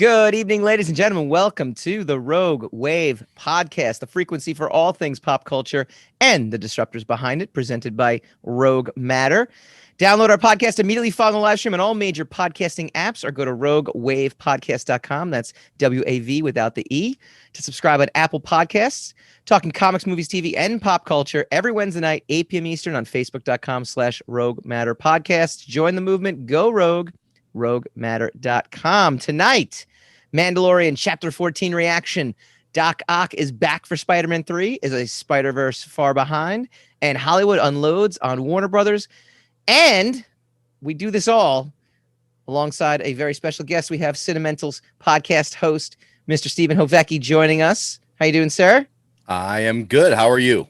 Good evening, ladies and gentlemen. Welcome to the Rogue Wave podcast, the frequency for all things pop culture and the disruptors behind it, presented by Rogue Matter. Download our podcast immediately following the live stream on all major podcasting apps, or go to roguewavepodcast.com. That's W-A-V without the E. To subscribe on Apple Podcasts, talking comics, movies, TV, and pop culture every Wednesday night, 8 p.m. Eastern on Facebook.com/Rogue Matter Podcast. Join the movement. Go Rogue. RogueMatter.com. Tonight, Mandalorian Chapter 14 reaction. Doc Ock is back for Spider-Man 3, is a Spider-Verse far behind, and Hollywood unloads on Warner Brothers. And we do this all alongside a very special guest. We have Cinementals podcast host, Mr. Steve Hoveke, joining us. How you doing, sir? I am good. How are you?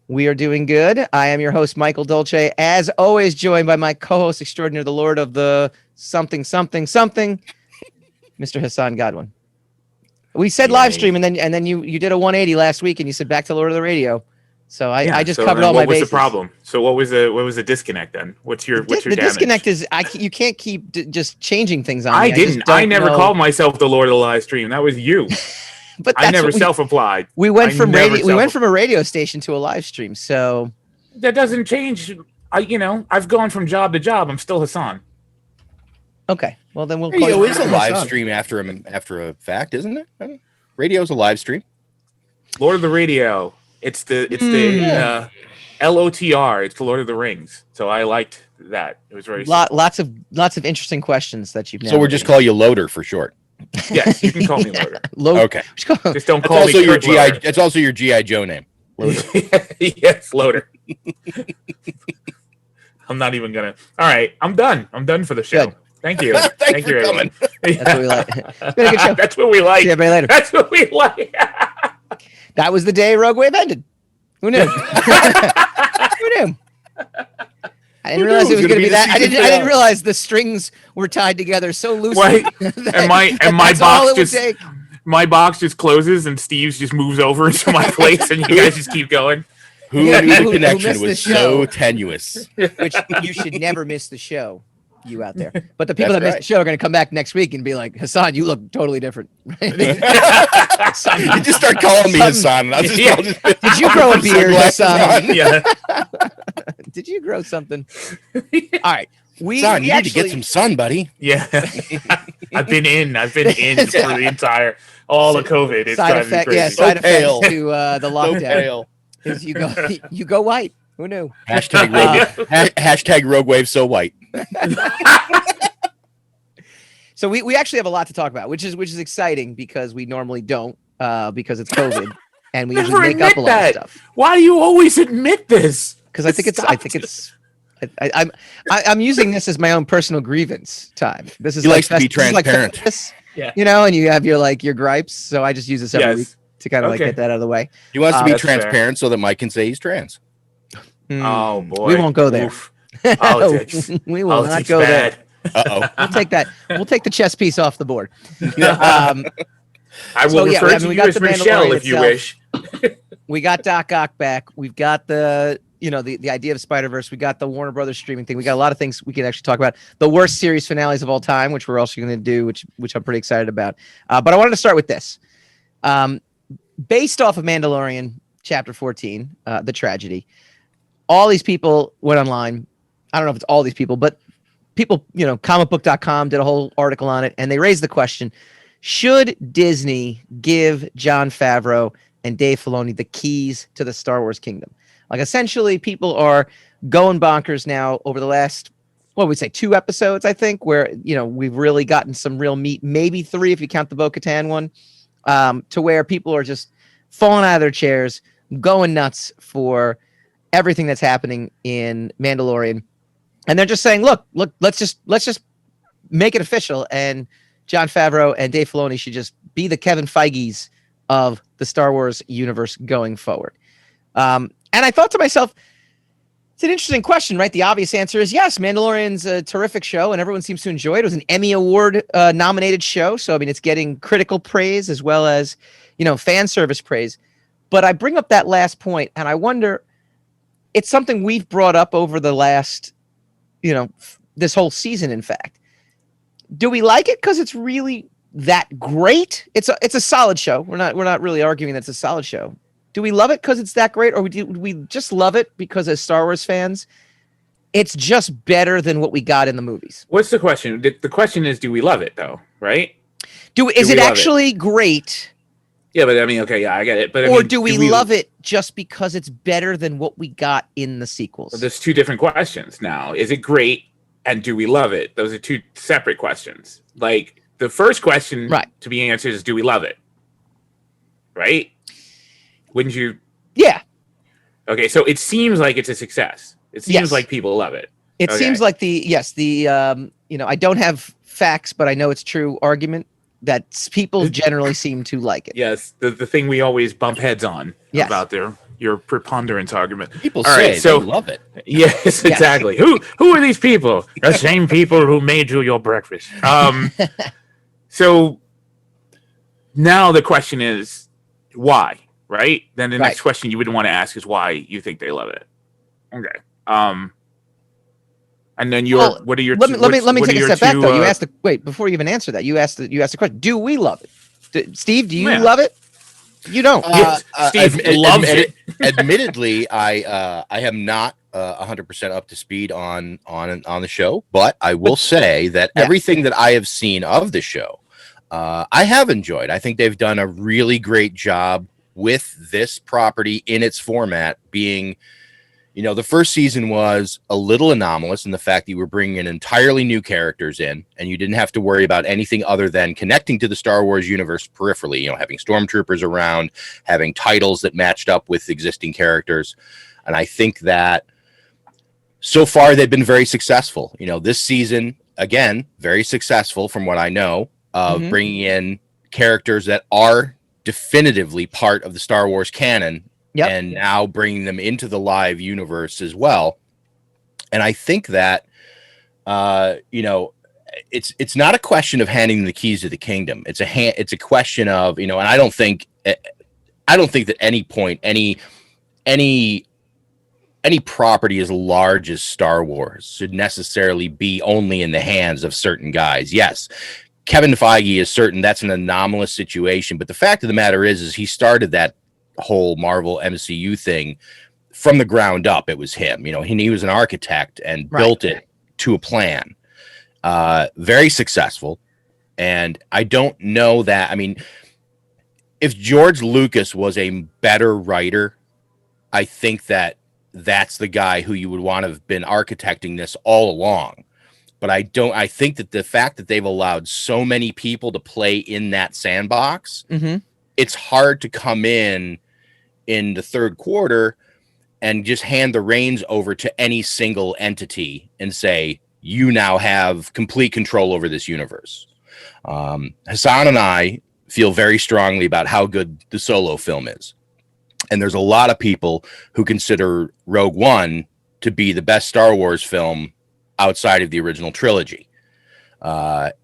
We are doing good. I am your host, Michael Dolce, as always, joined by my co-host extraordinaire, the Lord of the something, Mr. Hassan Godwin. We said live stream, and then you did a 180 last week, and you said back to Lord of the Radio. So I just covered all my bases. What was the problem? So what was the disconnect then? What's your damage? The disconnect is you can't keep just changing things on me. I didn't. I never called myself the Lord of the live stream. That was you. But I never self-applied. We went from a radio station to a live stream. So that doesn't change. I've gone from job to job. I'm still Hassan. Okay. Well, then we'll. Radio is a live stream after a fact, isn't it? Radio's a live stream. Lord of the Radio. It's the LOTR. It's the Lord of the Rings. So I liked that. It was very lots of interesting questions that you've. So we'll just call you Loader for short. Yes, you can call me Loader. Okay. Just don't call me your GI. It's also your GI Joe name. Loader. Yes, Loader. I'm not even gonna. All right, I'm done. I'm done for the show. Good. Thank you. Thank you, everyone. That's what we like. It's been a good show. That's what we like. See everybody later. That's what we like. That was the day Rogue Wave ended. Who knew? Who knew? I didn't realize it was going to be that. I didn't realize the strings were tied together so loosely. My box just closes and Steve's just moves over into my place, and you guys just keep going. Who knew the connection was so tenuous? Which you should never miss the show, you out there. But the people that missed the show are going to come back next week and be like, Hassan, you look totally different. You just start calling me Hassan. Did you grow a beard, Hassan? Yeah. Did you grow something? All right. You need to get some sun, buddy. Yeah. I've been in for the entire the COVID. It's side effect, crazy. yeah, side effects to the lockdown. So you go white. Who knew? Hashtag Rogue Wave so white. So we actually have a lot to talk about, which is exciting because we normally don't because it's COVID and we usually make up a lot of stuff. Why do you always admit this? Because I'm using this as my own personal grievance time. This is he likes to be transparent. Yeah. And you have your gripes. So I just use this every week to kind of get that out of the way. He wants to be transparent so that Mike can say he's trans. Oh boy. We won't go there. Politics. We will not go there. Uh-oh. We'll take that. We'll take the chess piece off the board. I will refer to you as Michelle if you wish. We got Doc Ock back. We've got the idea of Spider-Verse. We got the Warner Brothers streaming thing. We got a lot of things we can actually talk about. The worst series finales of all time, which we're also going to do, which I'm pretty excited about. But I wanted to start with this. Based off of Mandalorian Chapter 14, the tragedy, all these people went online. I don't know if it's all these people, but people, comicbook.com did a whole article on it, and they raised the question, should Disney give Jon Favreau and Dave Filoni the keys to the Star Wars kingdom? Like, essentially, people are going bonkers now over the last, 2 episodes, I think, where, we've really gotten some real meat, maybe 3 if you count the Bo-Katan one, to where people are just falling out of their chairs, going nuts for everything that's happening in Mandalorian. And they're just saying, look, let's just make it official. And Jon Favreau and Dave Filoni should just be the Kevin Feige's of the Star Wars universe going forward. And I thought to myself, it's an interesting question, right? The obvious answer is yes. Mandalorian's a terrific show, and everyone seems to enjoy it. It was an Emmy Award nominated show, so it's getting critical praise as well as fan service praise. But I bring up that last point, and I wonder, it's something we've brought up over the last, this whole season. In fact, do we like it because it's really that great. It's a solid show. We're not really arguing that it's a solid show. Do we love it because it's that great, or do we just love it because as Star Wars fans, it's just better than what we got in the movies? What's the question? The question is, do we love it though? Right? Is it actually great? Yeah, but I mean, okay, yeah, I get it. But Or do we love it just because it's better than what we got in the sequels? There's two different questions now. Is it great, and do we love it? Those are two separate questions. Like the first question to be answered is, do we love it? Right? Wouldn't you? Yeah. Okay, so it seems like it's a success. It seems like people love it. It seems like I don't have facts, but I know it's true argument that people generally seem to like it. Yes, the thing we always bump heads on about your preponderance argument. People say they love it. Yes, exactly. Who are these people? The same people who made you your breakfast. So now the question is why, right? Then the next question you would want to ask is why you think they love it. Okay. And then what are your let me take a step back though. You asked before you even answer that. You asked the question. Do we love it? Steve, do you love it? You don't. Steve loves it. Admittedly, I am not 100% up to speed on the show, but I will say that everything that I have seen of the show, I have enjoyed. I think they've done a really great job with this property in its format being. The first season was a little anomalous in the fact that you were bringing in entirely new characters in, and you didn't have to worry about anything other than connecting to the Star Wars universe peripherally, having stormtroopers around, having titles that matched up with existing characters. And I think that so far they've been very successful. This season, again, very successful from what I know of bringing in characters that are definitively part of the Star Wars canon. Yep. And now bringing them into the live universe as well. And I think that, it's not a question of handing the keys to the kingdom. It's a question of, and I don't think that any point, any property as large as Star Wars should necessarily be only in the hands of certain guys. Yes. Kevin Feige is certain that's an anomalous situation, but the fact of the matter is he started that whole Marvel MCU thing from the ground up. It was him. He was an architect and built it to a plan. Very successful. And I don't know that. I mean, if George Lucas was a better writer, I think that that's the guy who you would want to have been architecting this all along. But I think that the fact that they've allowed so many people to play in that sandbox, it's hard to come in the third quarter and just hand the reins over to any single entity and say, you now have complete control over this universe. Hassan and I feel very strongly about how good the Solo film is. And there's a lot of people who consider Rogue One to be the best Star Wars film outside of the original trilogy. But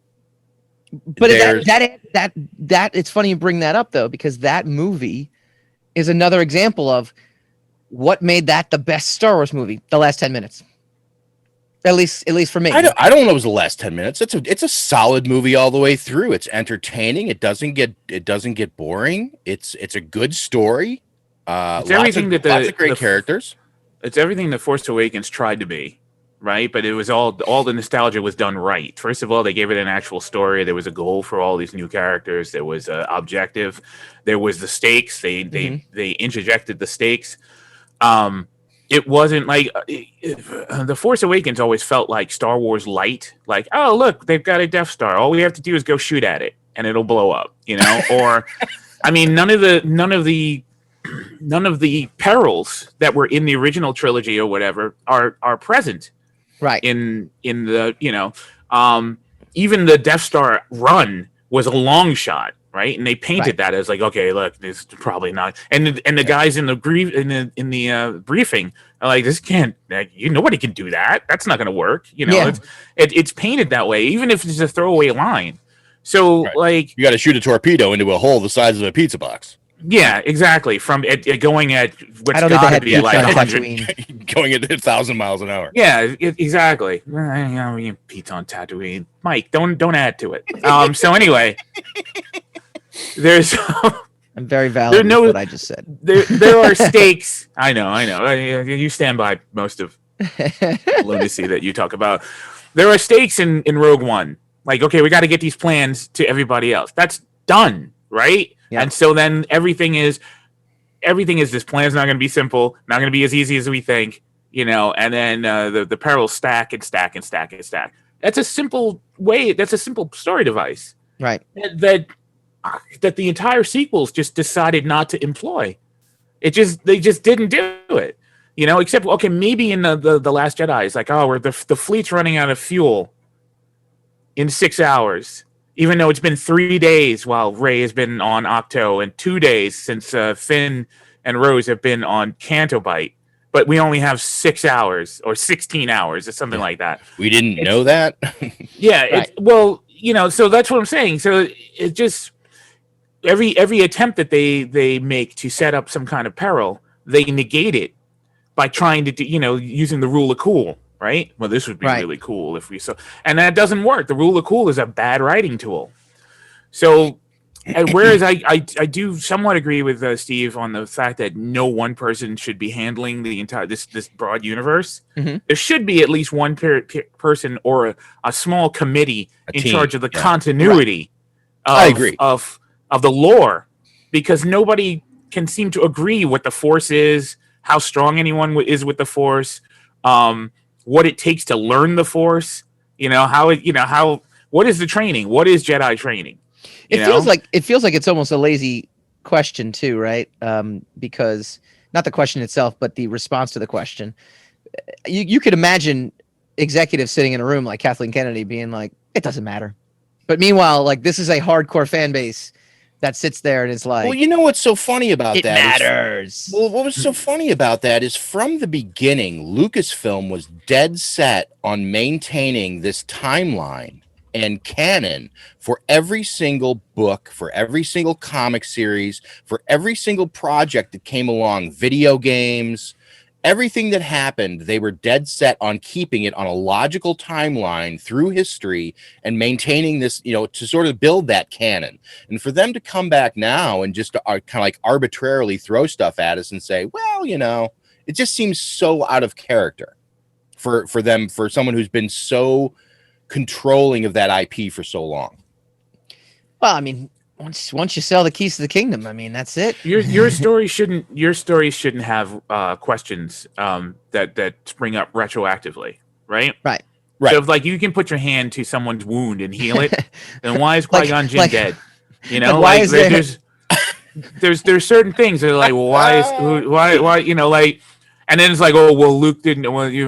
that it's funny you bring that up though, because that movie is another example of what made that the best Star Wars movie. The last 10 minutes, at least for me. I don't know. It was the last 10 minutes. It's a solid movie all the way through. It's entertaining. It doesn't get boring. It's a good story. It's everything lots of great characters. It's everything the Force Awakens tried to be. Right, but it was all the nostalgia was done right. First of all, they gave it an actual story. There was a goal for all these new characters. There was an objective. There was the stakes. They interjected the stakes. It wasn't like the Force Awakens always felt like Star Wars light. Like, oh look, they've got a Death Star. All we have to do is go shoot at it, and it'll blow up. Or, I mean, none of the perils that were in the original trilogy or whatever are present. Right. In the, even the Death Star run was a long shot, right? And they painted that as like, okay, look, this is probably not. And the guys in the briefing are like, this can't. Nobody can do that. That's not going to work. It's painted that way, even if it's a throwaway line. So like, you got to shoot a torpedo into a hole the size of a pizza box. Yeah, exactly. From it going at what's I don't think they got to had be at pizza like on 100. Tatooine. Going at 1,000 miles an hour. Yeah, exactly. Pizza on Tatooine. Mike, don't add to it. So anyway, there's I'm very valid with what I just said. there are stakes. I know. You stand by most of lunacy that you talk about. There are stakes in Rogue One. Like, okay, we got to get these plans to everybody else. That's done, right? Yeah. And so then everything is this plan's not going to be simple, not going to be as easy as we think, and then the perils stack and stack and stack and stack. That's a simple way. That's a simple story device. Right. That the entire sequels just decided not to employ. They just didn't do it. Except, okay, maybe in the Last Jedi, it's like, oh, the fleet's running out of fuel in 6 hours, even though it's been 3 days while Rey has been on Octo and 2 days since Finn and Rose have been on Canto Bight. But we only have 6 hours or 16 hours or something like that. We didn't know that. Yeah. Right. So that's what I'm saying. So it just every attempt that they make to set up some kind of peril, they negate it by trying to do, using the rule of cool. Right? Well, this would be really cool if we saw, and that doesn't work. The rule of cool is a bad writing tool. So, whereas I do somewhat agree with Steve on the fact that no one person should be handling the entire this broad universe. Mm-hmm. There should be at least one person or a small committee in charge of the continuity. I agree. of the lore, because nobody can seem to agree what the Force is, how strong anyone is with the Force. What it takes to learn the Force, what is the training? What is Jedi training? It feels like it's almost a lazy question too, right? Because not the question itself, but the response to the question. You could imagine executives sitting in a room like Kathleen Kennedy being like, "It doesn't matter," but meanwhile, like, this is a hardcore fan base that sits there and is like, well, you know what's so funny about that? It matters. Well, what was so funny about that is from the beginning, Lucasfilm was dead set on maintaining this timeline and canon for every single book, for every single comic series, for every single project that came along, video games, everything that happened. They were dead set on keeping it on a logical timeline through history and maintaining this, to sort of build that canon. And for them to come back now and just kind of like arbitrarily throw stuff at us and say, well, it just seems so out of character for them, for someone who's been so controlling of that IP for so long. Well, I mean, once you sell the keys to the kingdom, I mean, that's it. Your story shouldn't have questions that spring up retroactively, right? Right. So if, like, you can put your hand to someone's wound and heal it, then why is Qui-Gon Jinn dead? Why is there's certain things that are like, well, why and then it's like, oh, well,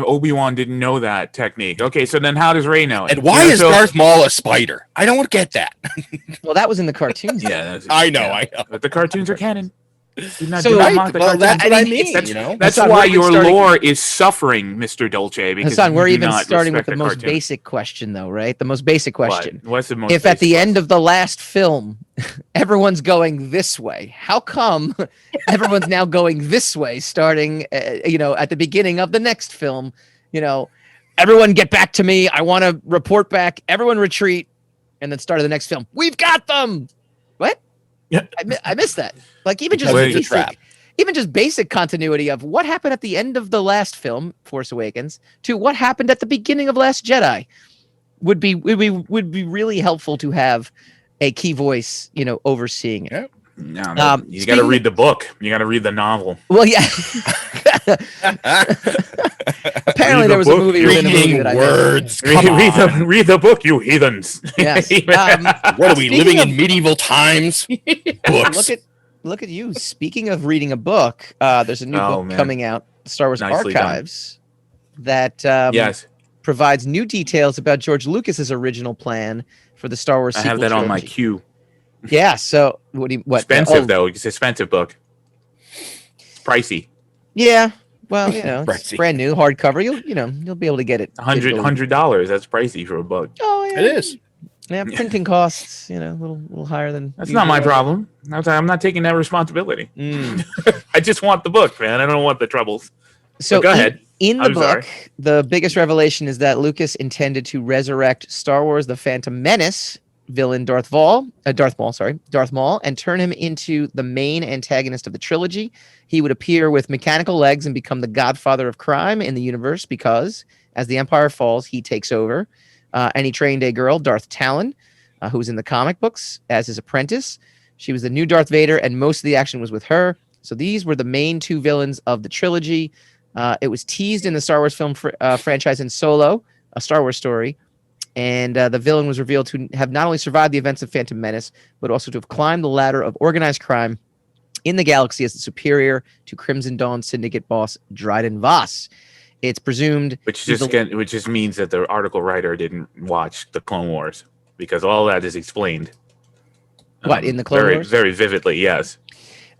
Obi-Wan didn't know that technique. Okay, so then how does Rey know it? And why is Darth Maul a spider? I don't get that. Well, that was in the cartoons. Yeah, I know. But the cartoons are canon. That's what I mean. That's why your lore is suffering, Mr. Dolce. Because Hassan, we're even starting with the most basic question, though, right? The most basic question. What's the most? If at the end of the last film, everyone's going this way, how come everyone's now going this way? Starting, at the beginning of the next film, everyone get back to me. I want to report back. Everyone retreat, and then start of the next film. We've got them. What? Yeah, I missed that. Like, even just basic continuity of what happened at the end of the last film, Force Awakens, to what happened at the beginning of Last Jedi, would be really helpful to have a key voice, overseeing it. Yeah. No, you got to read the book. You got to read the novel. Well, yeah. Apparently, there was a movie within a movie that I words. Read the book, you heathens. Yes. What are we living in medieval times? Books. Look at you. Speaking of reading a book, there's a new book coming out, Star Wars Nicely Archives, that provides new details about George Lucas's original plan for the Star Wars. I have that trilogy. on my queue. Yeah. So what? Expensive though. It's an expensive book. It's pricey. Yeah. Well, it's brand new hardcover. You'll be able to get it. $100. That's pricey for a book. Oh, yeah. It is. Yeah, printing costs, a little higher than. That's not my problem. I'm not taking that responsibility. I just want the book, man. I don't want the troubles. So but go ahead. In the I'm book, sorry. the biggest revelation is that Lucas intended to resurrect Star Wars: The Phantom Menace villain Darth Maul, and turn him into the main antagonist of the trilogy. He would appear with mechanical legs and become the godfather of crime in the universe because, as the Empire falls, he takes over. And he trained a girl, Darth Talon, who was in the comic books, as his apprentice. She was the new Darth Vader, and most of the action was with her. So these were the main two villains of the trilogy. It was teased in the Star Wars film franchise in Solo, a Star Wars story. And the villain was revealed to have not only survived the events of Phantom Menace, but also to have climbed the ladder of organized crime in the galaxy as the superior to Crimson Dawn syndicate boss Dryden Voss. It's presumed... Which just means that the article writer didn't watch the Clone Wars, because all that is explained. What, in the Clone Wars? Very vividly, yes.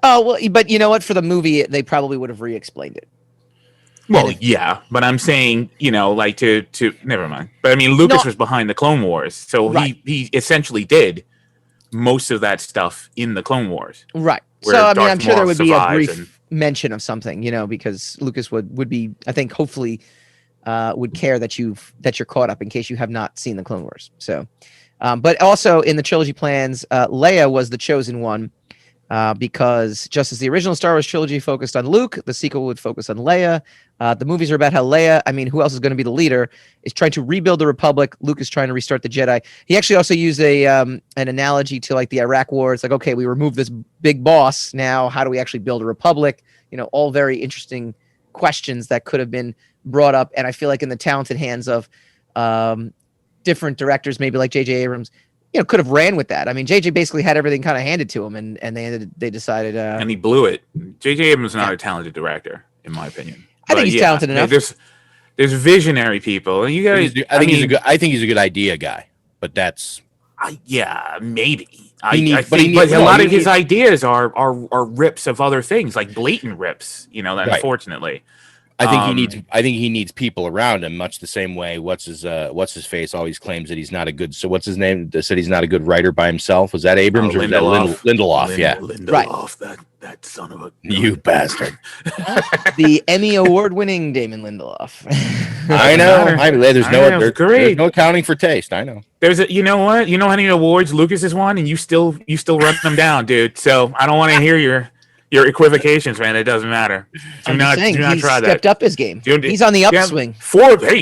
Oh, well, but you know what? For the movie, they probably would have re-explained it. Well, yeah, but I'm saying, like to never mind. But I mean, Lucas was behind the Clone Wars, so right. he essentially did most of that stuff in the Clone Wars. Right. So I mean, I'm sure there would be a brief mention of something, because Lucas would be, I think, hopefully, would care that you're caught up in case you have not seen the Clone Wars. So, but also in the trilogy plans, Leia was the chosen one. Because just as the original Star Wars trilogy focused on Luke, the sequel would focus on Leia. The movies are about how Leia, who else is going to be the leader, is trying to rebuild the Republic. Luke is trying to restart the Jedi. He actually also used an analogy to like the Iraq War. It's like, okay, we removed this big boss. Now, how do we actually build a Republic? All very interesting questions that could have been brought up. And I feel like in the talented hands of different directors, maybe like J.J. Abrams, could have ran with that. I mean, JJ basically had everything kind of handed to him, and they decided. And he blew it. J.J. Abrams is not a talented director, in my opinion. I think he's talented enough. There's visionary people, and you guys. I think he's a good idea guy, but that's. Maybe. But a lot of his ideas are rips of other things, like blatant rips. Unfortunately. I think he needs people around him, much the same way. What's his face always claims that he's not a good. So what's his name? Said he's not a good writer by himself. Was that Abrams or Lindelof? Lindelof, yeah. Lindelof, right. That son of a you bastard. The Emmy award-winning Damon Lindelof. I know. There's no accounting for taste. I know. There's you know what? You know how many awards Lucas has won, and you still run them down, dude. So I don't want to hear your equivocations, man. It doesn't matter. Do not try that. He's stepped up his game. He's on the upswing.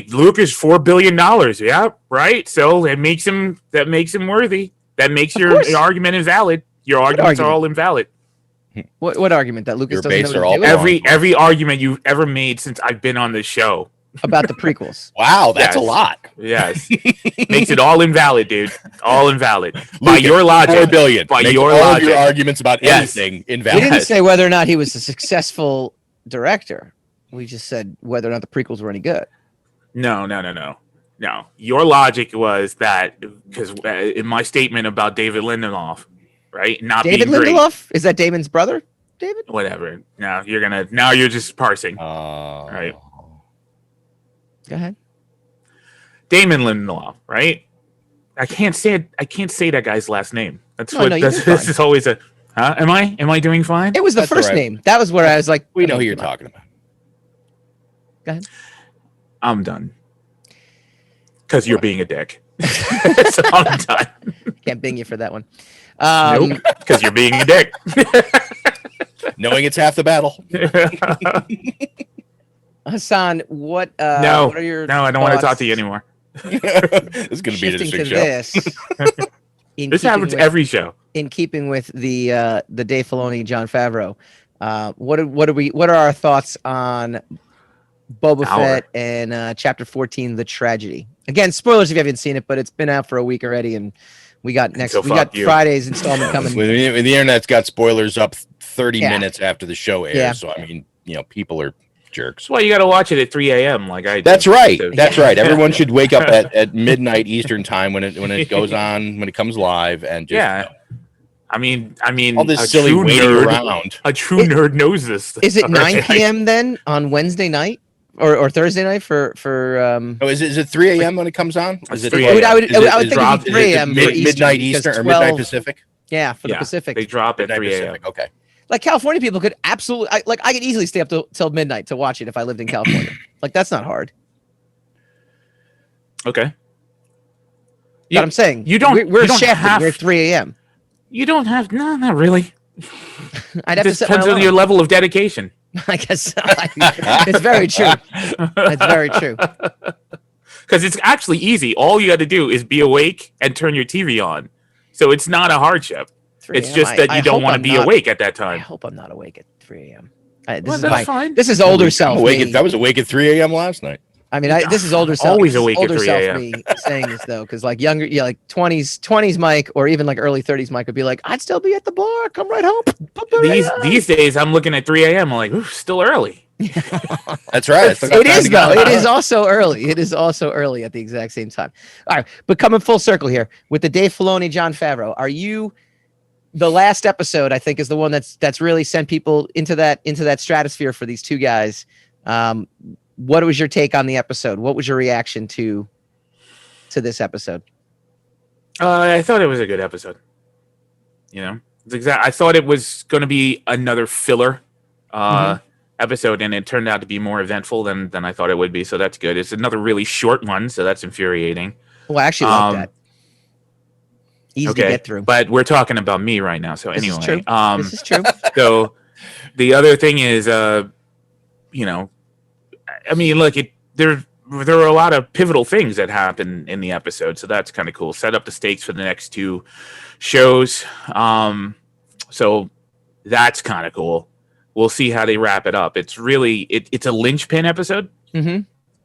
Lucas, $4 billion. Yeah, right. So that makes him worthy. That makes your argument invalid. Your arguments are all invalid. What argument that Lucas doesn't know what to do? Every argument you've ever made since I've been on this show. About the prequels. Wow, that's a lot. Yes. Makes it all invalid, dude. All invalid. By your logic. 4 billion. By Makes your all logic. of your arguments about anything invalid. We didn't say whether or not he was a successful director. We just said whether or not the prequels were any good. No. Your logic was that, because in my statement about David Lindelof, right? David Lindelof? Is that Damon's brother? David? Whatever. Now you're just parsing. Right. Go ahead. Damon Lindelof, right? I can't say that guy's last name. This is always a. Huh? Am I doing fine? It was the first name. That was where I was like, we know who you're talking about. Go ahead. I'm done. Because you're being a dick. So I'm done. Can't bing you for that one. Nope. Because you're being a dick. Knowing it's half the battle. Hassan, what are your I don't want to talk to you anymore. This is going to be an interesting show. This happens every show. In keeping with the Dave Filoni, Jon Favreau, what are our thoughts on Boba Fett and Chapter 14, The Tragedy? Again, spoilers if you haven't seen it, but it's been out for a week already, and we got Friday's installment coming. The internet's got spoilers up 30 minutes after the show airs, so I mean, people are jerks. Well, you got to watch it at 3 a.m. like I did. That's right. That's right. Everyone should wake up at midnight Eastern time when it goes on, when it comes live, and just I mean, all this silly waiting around. A true nerd knows this. Is it 9 p.m. then on Wednesday night or Thursday night for Oh, is it 3 a.m. when it comes on? Is it 3 I would a.m. think it'd be 3 a.m. for midnight Eastern, Eastern or 12 midnight Pacific? Yeah, for the Yeah, Pacific. they drop at Midnight 3 a.m. Pacific. Okay. Like California people could absolutely I could easily stay up till midnight to watch it if I lived in California. Like that's not hard. Okay. But I'm saying you don't. We're you don't shafted. have, We're 3 a.m. You don't have. No, not really. I'd have It to set my depends on alarm. your level of dedication. I guess so. It's very true. It's very true. Because it's actually easy. All you got to do is be awake and turn your TV on. So it's not a hardship. 3 It's a.m. just that I you don't hope want to I'm be not- awake at that I time. hope I'm not awake at 3 a.m. Fine. This is older self. Me. I was awake at 3 a.m. last night. I mean, this is older self. Always this is awake at older 3 self a.m. me saying this though, because like younger, like 20s Mike, or even like early 30s Mike would be like, I'd still be at the bar. Come right home. These days, I'm looking at 3 a.m. I'm like, ooh, still early. That's right. It is though. It is also early. It is also early at the exact same time. All right, but coming full circle here with the Dave Filoni, Jon Favreau. Are you the last episode? I think is the one that's really sent people into that stratosphere for these two guys. What was your take on the episode? What was your reaction to this episode? I thought it was a good episode. You know, I thought it was going to be another filler episode, and it turned out to be more eventful than I thought it would be. So that's good. It's another really short one, so that's infuriating. Well, I actually like that. Easy to get through. But we're talking about me right now. So anyway, is true. This is true. So the other thing is, you know, I mean, look, there were a lot of pivotal things that happened in the episode, so that's kind of cool. Set up the stakes for the next two shows, so that's kind of cool. We'll see how they wrap it up. It's really it's a linchpin episode. Mm-hmm.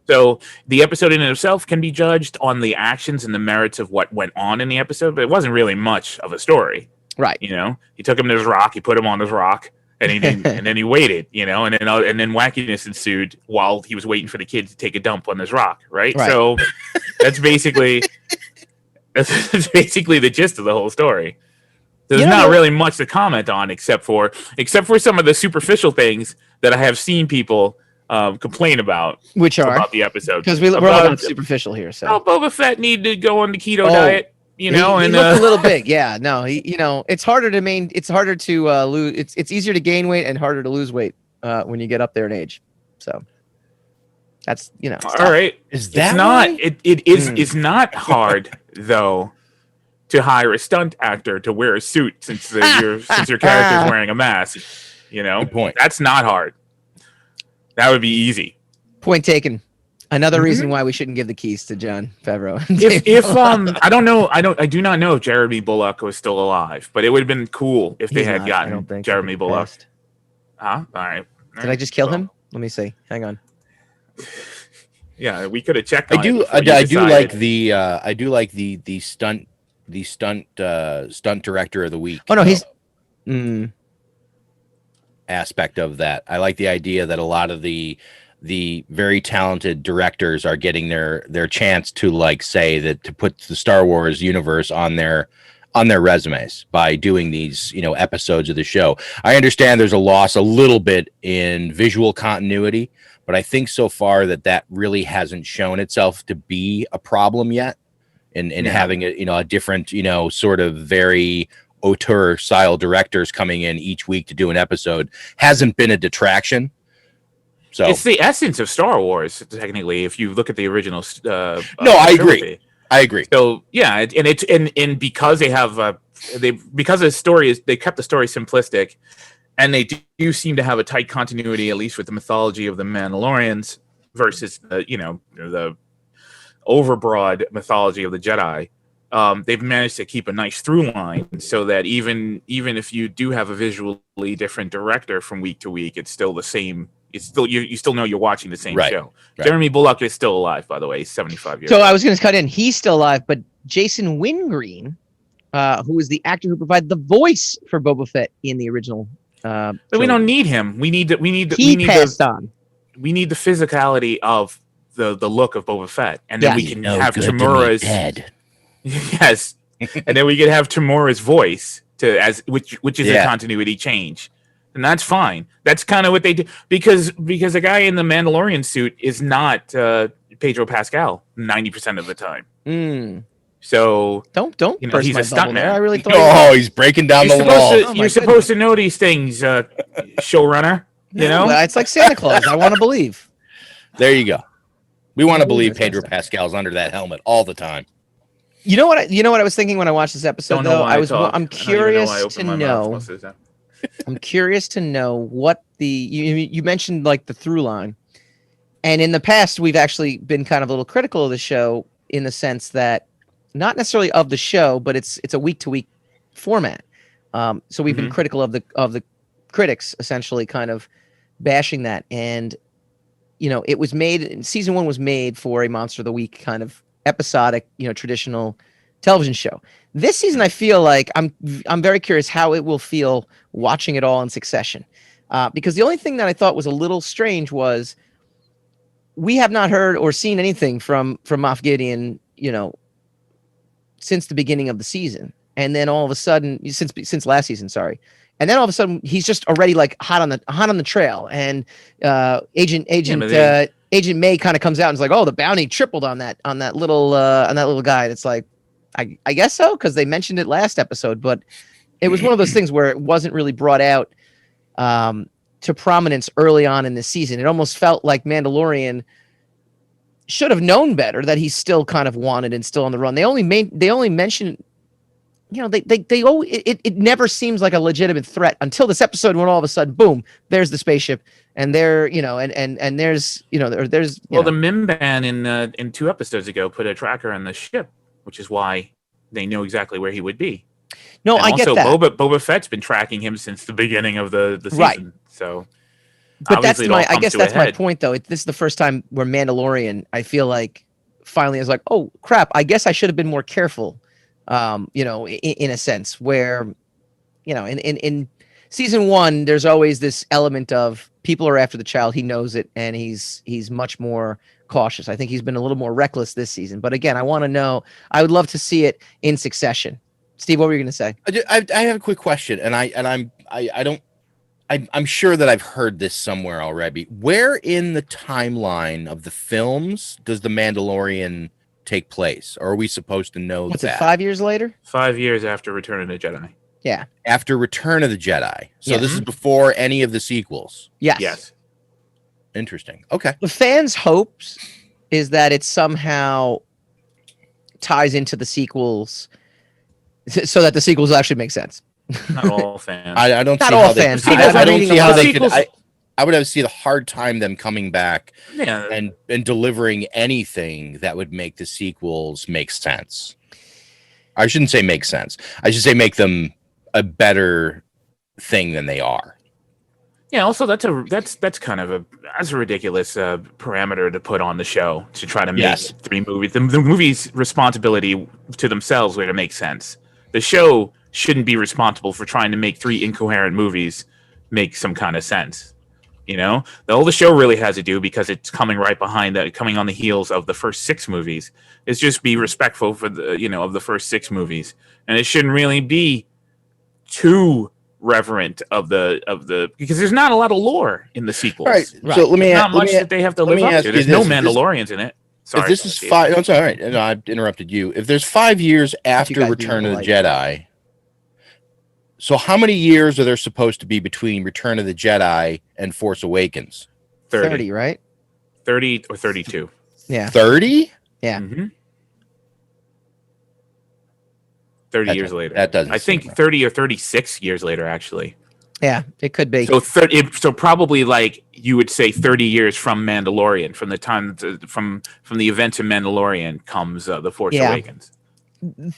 So the episode in itself can be judged on the actions and the merits of what went on in the episode, but it wasn't really much of a story, right? You know, he took him to his rock, he put him on his rock. And he didn't, and then he waited, you know, and then wackiness ensued while he was waiting for the kid to take a dump on his rock, right? So that's basically the gist of the whole story. There's not really much to comment on except for some of the superficial things that I have seen people complain about, which are about the episode, because we're all about superficial here. So Boba Fett needed to go on the keto diet. You know, he and looked a little big. Yeah, no, it's harder to it's harder to lose. It's easier to gain weight and harder to lose weight when you get up there in age. So that's all right. Is that it's not? It's not hard though to hire a stunt actor to wear a suit since your character's wearing a mask. You know, good point. That's not hard. That would be easy. Point taken. Another reason why we shouldn't give the keys to Jon Favreau. If I don't know, I do not know if Jeremy Bullock was still alive, but it would have been cool if they had gotten Jeremy Bullock. Huh? All right. Did I just kill him? Let me see. Hang on. Yeah, we could have checked. I do like the stunt director of the week. Oh no, he's aspect of that. I like the idea that a lot of the very talented directors are getting their chance to to put the Star Wars universe on their resumes by doing these episodes of the show. I understand there's a loss a little bit in visual continuity, but I think so far that really hasn't shown itself to be a problem yet in having a different sort of very auteur style directors coming in each week to do an episode hasn't been a detraction. So it's the essence of Star Wars, technically. If you look at the original, no, I agree. I agree. So yeah, and it's and because they have because the story is they kept the story simplistic, and they do seem to have a tight continuity, at least with the mythology of the Mandalorians versus the overbroad mythology of the Jedi. They've managed to keep a nice through line so that even if you do have a visually different director from week to week, it's still the same. It's still you still know you're watching the same show. Right. Jeremy Bullock is still alive, by the way. He's 75 years old. I was going to cut in. He's still alive, but Jason Wingreen, who is the actor who provided the voice for Boba Fett in the original, but we don't need him. We need the physicality of the look of Boba Fett, and then we can have Tamura's head. Yes, and then we could have Tamura's voice which is a continuity change. and that's fine. That's kind of what they do because the guy in the Mandalorian suit is not Pedro Pascal 90% of the time. So don't he's burst my a bubble there. stuntman. I really thought. Oh, he's breaking down the wall. You're supposed to know these things, showrunner. You know, it's like Santa Claus. I want to believe. There you go. We want to believe Pedro Pascal's under that helmet all the time. You know what I was thinking when I watched this episode, though. I'm curious to know. I'm curious to know what you mentioned, like the through line, and in the past we've actually been kind of a little critical of the show in the sense that not necessarily of the show, but it's a week to week format. So we've been critical of the critics essentially kind of bashing that, and it was made. Season 1 was made for a Monster of the Week kind of episodic, traditional television show. This season, I feel like I'm very curious how it will feel watching it all in succession, because the only thing that I thought was a little strange was we have not heard or seen anything from Moff Gideon, since the beginning of the season, and then all of a sudden, since last season, sorry. And then all of a sudden, he's just already like hot on the trail. And Agent May kind of comes out and is like, "Oh, the bounty tripled on that little guy." And it's like, I guess so, because they mentioned it last episode, but it was one of those things where it wasn't really brought out to prominence early on in the season. It almost felt like Mandalorian should have known better that he's still kind of wanted and still on the run. They only mentioned. It never seems like a legitimate threat until this episode when all of a sudden, boom, there's the spaceship, and there, and there's, the Mimban in 2 episodes ago put a tracker on the ship, which is why they know exactly where he would be. No, I get that. Boba Fett's been tracking him since the beginning of the season, right. So, but that's my point, though. This is the first time where Mandalorian, I feel like, finally is like, oh crap, I guess I should have been more careful. In a sense where, in season 1, there's always this element of people are after the child. He knows it, and he's much more cautious. I think he's been a little more reckless this season. But again, I want to know. I would love to see it in succession. Steve, what were you going to say? I have a quick question, and I'm sure that I've heard this somewhere already. Where in the timeline of the films does the Mandalorian take place, or are we supposed to know What's that? It 5 years later? 5 years after Return of the Jedi. Yeah. After Return of the Jedi. So this is before any of the sequels. Yes. Interesting. Okay. The fans' hopes is that it somehow ties into the sequels so that the sequels actually make sense. Not all fans. I don't Not see all how fans. they, I don't see how they could. I would have see the hard time them coming back and delivering anything that would make the sequels make sense. I shouldn't say make sense. I should say make them a better thing than they are. Yeah. Also, that's kind of a ridiculous parameter to put on the show to try to make 3 movies. The movie's responsibility to themselves were to make sense. The show shouldn't be responsible for trying to make 3 incoherent movies make some kind of sense. All the show really has to do, because it's coming right behind that, coming on the heels of the first 6 movies, is just be respectful for the of the first 6 movies, and it shouldn't really be too reverent of the because there's not a lot of lore in the sequels. All right. So let me not much that they have to live up to. There's no Mandalorians in it. Sorry. If this is 5, that's all right. No, I interrupted you. If there's 5 years after Return of the Jedi. So how many years are there supposed to be between Return of the Jedi and Force Awakens? 30, right? 30 or 32. Yeah. 30? Yeah. 30 years later. That doesn't. I think right. 30 or 36 years later, actually. Yeah, it could be. So so probably like you would say 30 years from Mandalorian, from the time from the events of Mandalorian comes the Force Awakens.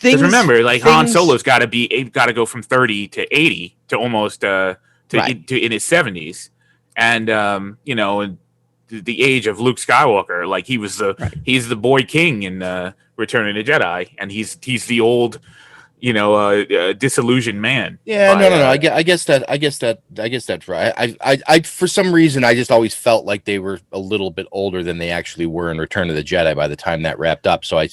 Because remember, like Han Solo's got to go from 30 to 80 to almost to in his 70s, and the age of Luke Skywalker, like he's the boy king in Return of the Jedi, and he's the old disillusioned man. Yeah, no. I guess that's right. I for some reason I just always felt like they were a little bit older than they actually were in Return of the Jedi by the time that wrapped up. So I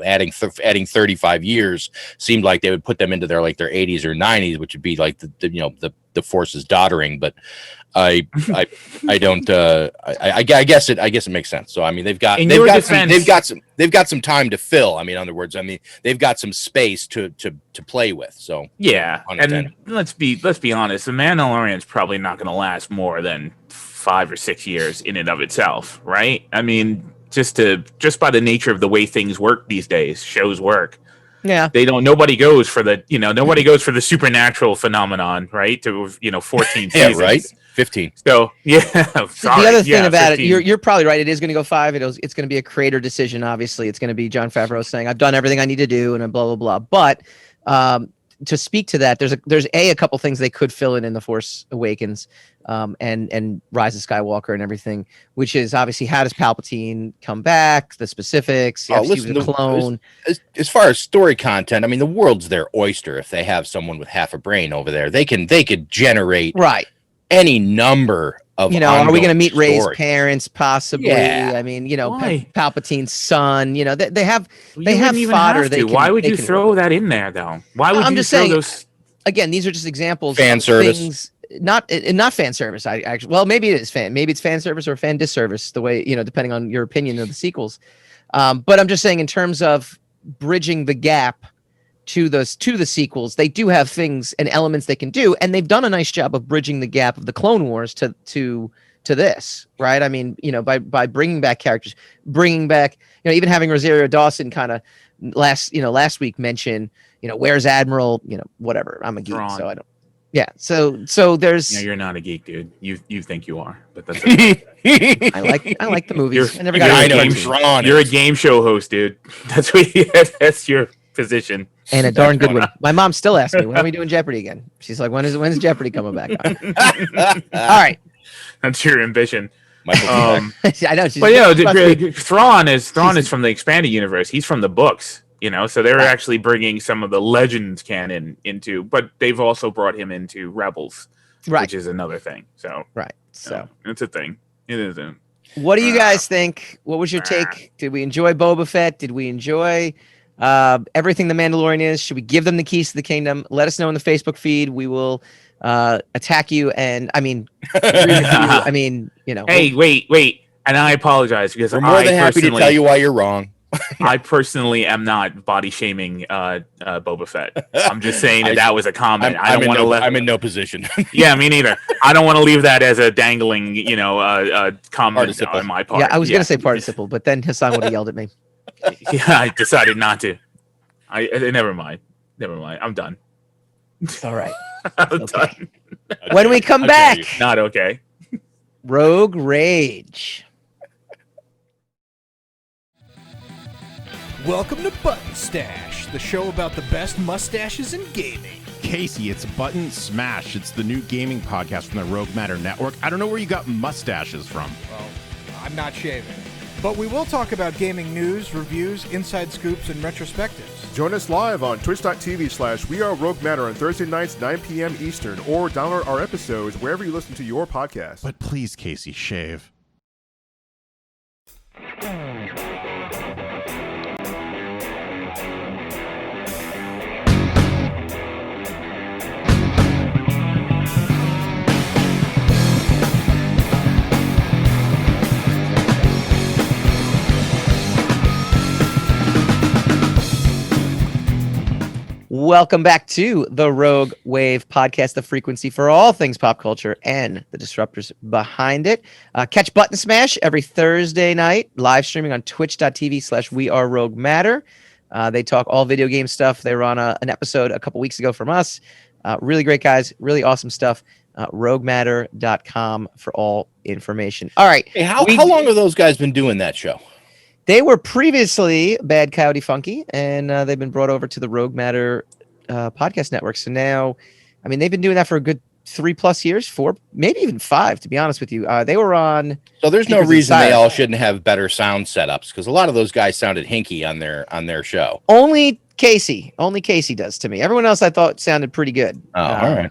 adding 35 years seemed like they would put them into their 80s or 90s, which would be like the the Force is doddering, but I don't. I guess it makes sense. So I mean, they've got some time to fill. I mean, in other words, I mean, they've got some space to play with. So yeah, and let's be honest, the Mandalorian's probably not going to last more than 5 or 6 years in and of itself, right? I mean, just by the nature of the way things work these days, shows work. Yeah, nobody goes for the supernatural phenomenon, right? To 14 seasons. Yeah, right. 15. So yeah. The other thing about 15. it, you're probably right. It is going to go 5. It's going to be a creator decision. Obviously, it's going to be Jon Favreau saying, "I've done everything I need to do," and blah blah blah. But to speak to that, there's a couple things they could fill in The Force Awakens, and Rise of Skywalker and everything, which is obviously how does Palpatine come back, the specifics. Listen, he was a clone. As far as story content, I mean, the world's their oyster. If they have someone with half a brain over there, they could generate any number of. Are we going to meet stories. Rey's parents? Possibly. Yeah. I mean, Why? Palpatine's son. They have even fodder. Have to. Why would you throw that in there, though? Why would I'm you just throw saying, those? Again, these are just examples. Fan of service. Things, not fan service. I actually, well, maybe it is maybe it's fan service or fan disservice. The way depending on your opinion of the sequels. But I'm just saying, in terms of bridging the gap to the sequels, they do have things and elements they can do, and they've done a nice job of bridging the gap of the Clone Wars to this, right? I mean, by bringing back characters, even having Rosario Dawson kind of last week mention, where's Admiral, whatever. I'm a geek, so I don't. Yeah, so there's. No, you're not a geek, dude. You think you are, but that's. Okay. I like the movies. You're a game show host, dude. That's that's your position. And a darn good one. My mom still asks me, when are we doing Jeopardy again? She's like, when's Jeopardy coming back? All right. That's your ambition. I know. But Thrawn is from the expanded universe. He's from the books, so they're actually bringing some of the Legends canon into, but they've also brought him into Rebels, which is another thing. So it's a thing. It is. What do you guys think? What was your take? Did we enjoy Boba Fett? Did we enjoy everything the Mandalorian is? Should we give them the keys to the kingdom? Let us know in the Facebook feed. We will attack you, and agree with you. Hey, wait, and I apologize because we're more than happy to tell you why you're wrong. I personally am not body shaming Boba Fett. I'm just saying that was a comment. I'm in no position. Yeah, me neither. I don't want to leave that as a dangling, comment on my part. Yeah, I was gonna say participle, but then Hassan would have yelled at me. Yeah, I decided not to. Never mind. I'm done. All right. I'm done. When we come back, not okay. Rogue Rage. Welcome to Button Stash, the show about the best mustaches in gaming. Casey, it's Button Smash. It's the new gaming podcast from the Rogue Matter Network. I don't know where you got mustaches from. Well, I'm not shaving. But we will talk about gaming news, reviews, inside scoops, and retrospectives. Join us live on twitch.tv/WeAreRogueMatter on Thursday nights, 9 p.m. Eastern, or download our episodes wherever you listen to your podcast. But please, Casey, shave. Welcome back to the Rogue Wave podcast, the frequency for all things pop culture and the disruptors behind it. Catch Button Smash every Thursday night, live streaming on twitch.tv/WeAreRogueMatter. They talk all video game stuff. They were on an episode a couple weeks ago from us. Really great guys, really awesome stuff. RogueMatter.com for all information. All right. Hey, how long have those guys been doing that show? They were previously Bad Coyote Funky, and they've been brought over to the Rogue Matter podcast network. So now, they've been doing that for a good 3+ years, 4, maybe even 5, to be honest with you. They were on. So there's no reason they all shouldn't have better sound setups, because a lot of those guys sounded hinky on their show. Only Casey does to me. Everyone else I thought sounded pretty good. Oh, all right.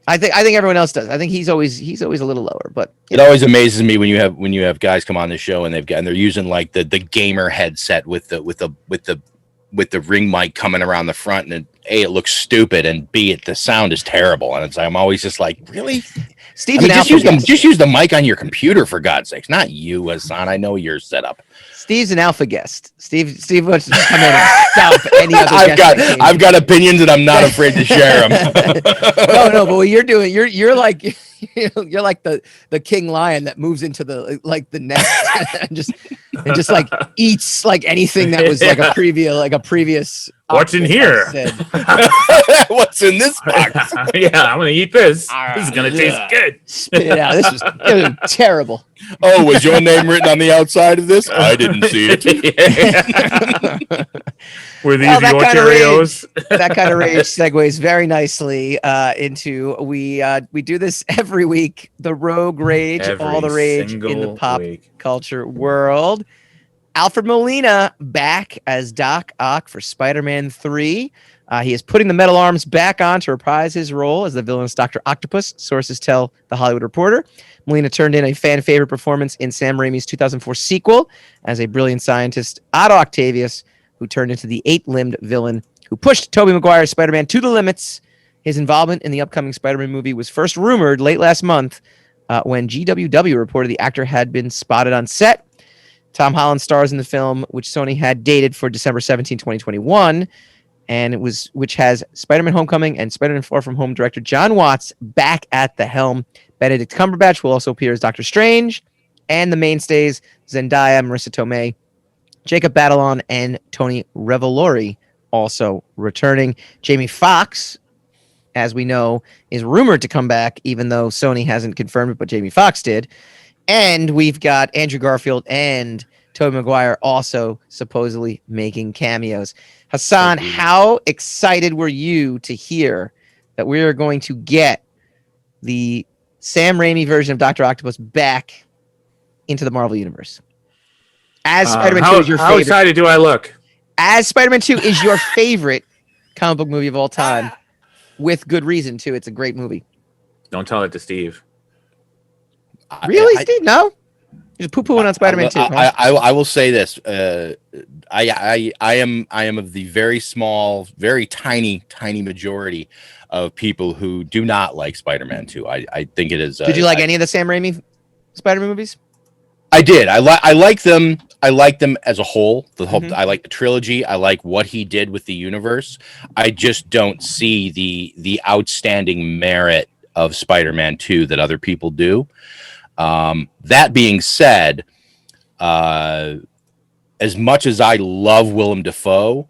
I think everyone else does. I think he's always a little lower, but it always amazes me when you have guys come on the show and they're using like the gamer headset with the with the ring mic coming around the front, and A, it looks stupid, and B, the sound is terrible. And I'm always just like, really? Steve's I mean, an just alpha use guest. just use the mic on your computer, for God's sakes, not you, Hassan. I know you're set up. Steve's an alpha guest. Steve wants to come in and stump any other guest. I've got opinions, and I'm not afraid to share them. No, but what you're doing, you're like you're like the king lion that moves into the nest and just like eats like anything that was like a previous. What's in here? What's in this box? Yeah, I'm gonna eat this. This is gonna taste good. Spit it out. This was terrible. Oh, was your name written on the outside of this? I didn't see it. Were these Well, your Cheerios? That kind of rage segues very nicely into we do this every week. The Rogue Rage, all the rage in the pop culture world. Alfred Molina back as Doc Ock for Spider-Man 3. He is putting the metal arms back on to reprise his role as the villainous Dr. Octopus, sources tell The Hollywood Reporter. Molina turned in a fan-favorite performance in Sam Raimi's 2004 sequel as a brilliant scientist, Otto Octavius, who turned into the eight-limbed villain who pushed Tobey Maguire's Spider-Man to the limits. His involvement in the upcoming Spider-Man movie was first rumored late last month when GWW reported the actor had been spotted on set. Tom Holland stars in the film, which Sony had dated for December 17, 2021, and which has Spider-Man Homecoming and Spider-Man Far From Home director John Watts back at the helm. Benedict Cumberbatch will also appear as Doctor Strange, and the mainstays Zendaya, Marissa Tomei, Jacob Batalon, and Tony Revolori also returning. Jamie Foxx, as we know, is rumored to come back, even though Sony hasn't confirmed it, but Jamie Foxx did. And we've got Andrew Garfield and Tobey Maguire also supposedly making cameos. Hassan, how excited were you to hear that we are going to get the Sam Raimi version of Dr. Octopus back into the Marvel Universe? As Spider-Man 2 is your favorite. How excited do I look? As Spider-Man 2 is your favorite comic book movie of all time, with good reason, too. It's a great movie. Don't tell it to Steve. Really, Steve? No? You're just poo-pooing on Spider-Man 2. Huh? I will say this. I am of the very small, very tiny majority of people who do not like Spider-Man 2. I think it is. Did you like any of the Sam Raimi Spider-Man movies? I did. I like them. I like them as a whole. I like the trilogy. I like what he did with the universe. I just don't see the outstanding merit of Spider-Man 2 that other people do. That being said, as much as I love Willem Dafoe,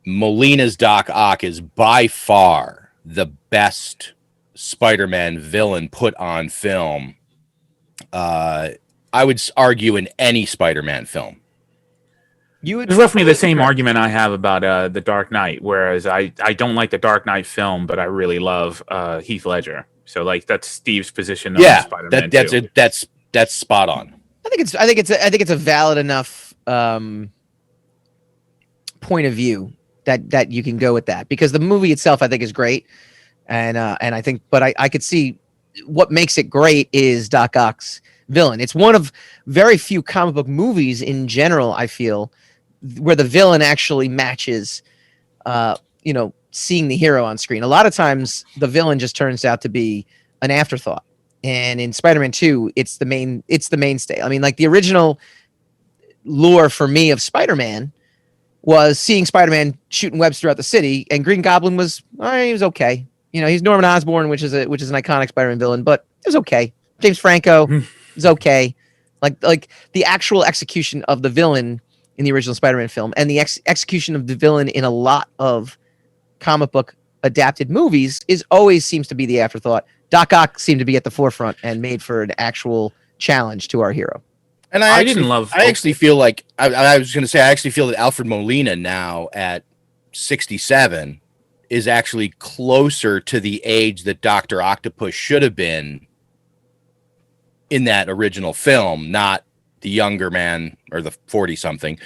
Molina's Doc Ock is by far the best Spider-Man villain put on film. I would argue in any Spider-Man film. It's roughly the same argument I have about The Dark Knight, whereas I don't like the Dark Knight film, but I really love Heath Ledger. So like that's Steve's position on Spider-Man 2. That's spot on. I think it's a valid enough point of view that you can go with that, because the movie itself I think is great, and I think, but I could see what makes it great is Doc Ock's villain. It's one of very few comic book movies in general, I feel, where the villain actually matches seeing the hero on screen. A lot of times the villain just turns out to be an afterthought, and in Spider-Man 2 it's the mainstay. I mean, like, the original lure for me of Spider-Man was seeing Spider-Man shooting webs throughout the city, and Green Goblin was he was okay. He's Norman Osborn, which is an iconic Spider-Man villain, but it was okay. James Franco is okay. Like the actual execution of the villain in the original Spider-Man film and the execution of the villain in a lot of comic book adapted movies always seems to be the afterthought. Doc Ock seemed to be at the forefront and made for an actual challenge to our hero. And I actually feel like I was going to say, I actually feel that Alfred Molina now at 67 is actually closer to the age that Dr. Octopus should have been in that original film, not the younger man or the 40-something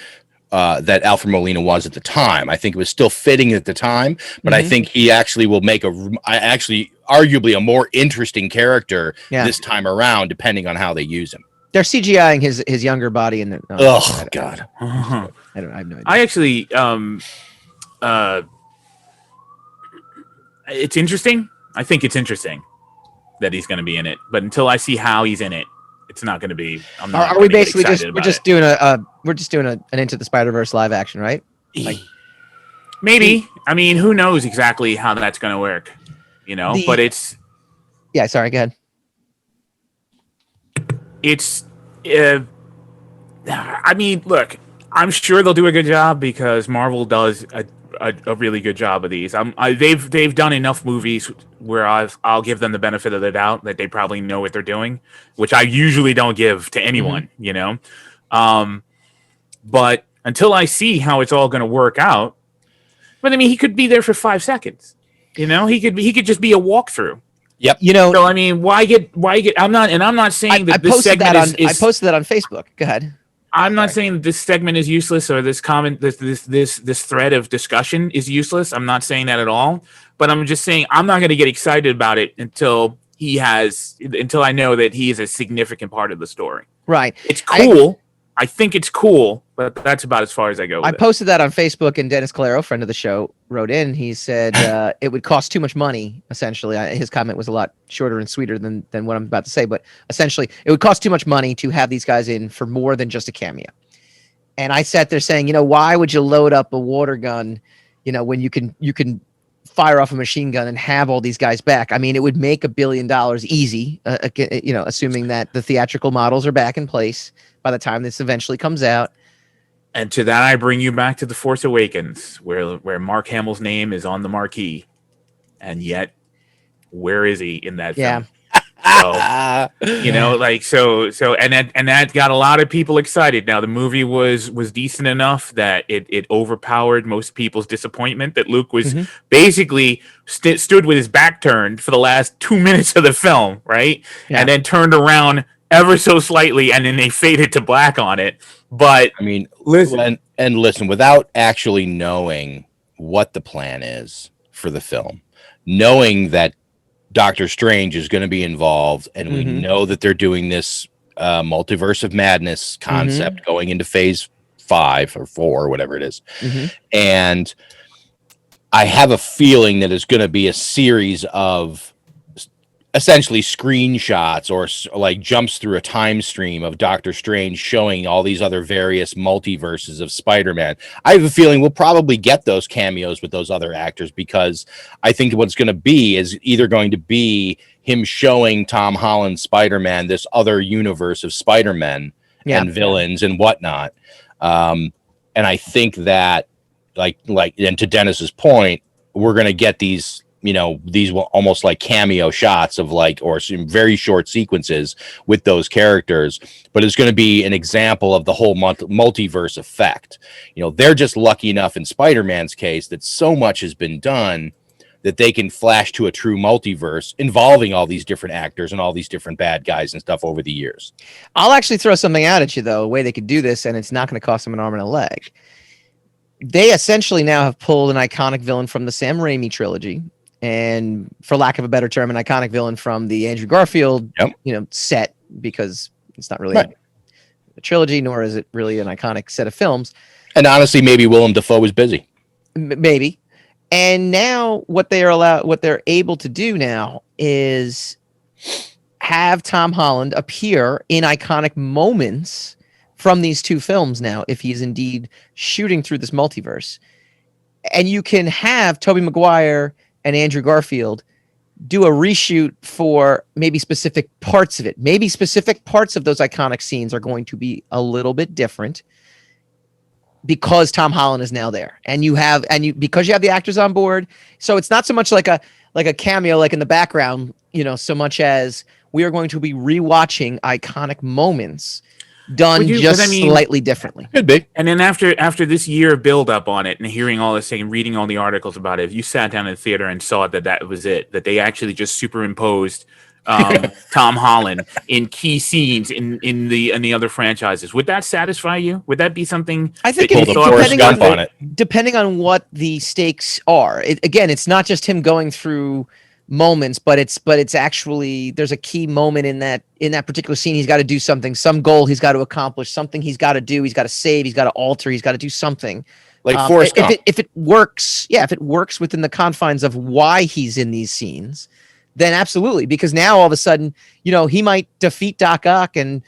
that Alfred Molina was at the time. I think it was still fitting at the time, but I think he actually will make arguably a more interesting character this time around, depending on how they use him. They're CGIing his younger body in the. Oh God. Uh-huh. I have no idea. I actually, it's interesting. I think it's interesting that he's going to be in it, but until I see how he's in it, it's not going to be. I'm not. Are we gonna get basically excited we're about just it. doing an Into the Spider-Verse live action, right? Maybe. I mean, who knows exactly how that's going to work, you know? But it's. Yeah. Sorry. Go ahead. It's. I mean, look. I'm sure they'll do a good job because Marvel does a really good job of these. They've done enough movies where I'll give them the benefit of the doubt that they probably know what they're doing, which I usually don't give to anyone, you know. But until I see how it's all going to work out, but I mean, he could be there for 5 seconds, you know. He could just be a walkthrough. Yep. You know. So I mean, why get? I'm not saying that this segment I posted that on Facebook. Go ahead. I'm not saying that this segment is useless or this thread of discussion is useless. I'm not saying that at all. But I'm just saying I'm not going to get excited about it until I know that he is a significant part of the story. Right. It's cool. I think it's cool, but that's about as far as I go with it. Posted that on Facebook, and Dennis Calero, friend of the show, wrote in. He said it would cost too much money, essentially. His comment was a lot shorter and sweeter than what I'm about to say, but essentially it would cost too much money to have these guys in for more than just a cameo. And I sat there saying, you know, why would you load up a water gun, you know, when you can fire off a machine gun and have all these guys back? I mean, it would make $1 billion easy, you know, assuming that the theatrical models are back in place by the time this eventually comes out. And to that, I bring you back to The Force Awakens, where Mark Hamill's name is on the marquee, and yet, where is he in that film? So, you know, like and that got a lot of people excited. Now, the movie was decent enough that it overpowered most people's disappointment that Luke was basically stood with his back turned for the last 2 minutes of the film, right? Yeah. And then turned around ever so slightly, and then they faded to black on it. But I mean, listen, without actually knowing what the plan is for the film, knowing that Doctor Strange is going to be involved, and we know that they're doing this multiverse of madness concept going into phase 5 or 4 or whatever it is. And I have a feeling that it's going to be a series of essentially screenshots or like jumps through a time stream of Doctor Strange showing all these other various multiverses of Spider-Man. I have a feeling we'll probably get those cameos with those other actors, because I think what's going to be is either going to be him showing Tom Holland's Spider-Man this other universe of Spider-Men and villains and whatnot. And I think that like, and to Dennis's point, we're going to get these, you know, these will almost like cameo shots of like, or some very short sequences with those characters, but it's going to be an example of the whole multiverse effect. You know, they're just lucky enough in Spider-Man's case that so much has been done that they can flash to a true multiverse involving all these different actors and all these different bad guys and stuff over the years. I'll actually throw something out at you, though, a way they could do this, and it's not going to cost them an arm and a leg. They essentially now have pulled an iconic villain from the Sam Raimi trilogy, and for lack of a better term, an iconic villain from the Andrew Garfield, you know, set, because it's not really a trilogy, nor is it really an iconic set of films. And honestly, maybe Willem Dafoe was busy. Maybe. And now what they're able to do now is have Tom Holland appear in iconic moments from these two films now, if he's indeed shooting through this multiverse. And you can have Tobey Maguire and Andrew Garfield do a reshoot for maybe specific parts of it. Maybe specific parts of those iconic scenes are going to be a little bit different because Tom Holland is now there, and because you have the actors on board. So it's not so much like a cameo, like in the background, you know, so much as we are going to be rewatching iconic moments done slightly differently. Could be. And then after this year build up on it and hearing all this and reading all the articles about it, if you sat down in the theater and saw that was it, that they actually just superimposed Tom Holland in key scenes in the other franchises, would that satisfy you? Would that be something? I think depending on what the stakes are. Again, it's not just him going through moments, but it's actually, there's a key moment in that particular scene. He's got to do something, some goal he's got to accomplish, something he's got to do, he's got to save, he's got to alter, he's got to do something. Like Forrest Gump. If it works, if it works within the confines of why he's in these scenes, then absolutely, because now all of a sudden, he might defeat Doc Ock and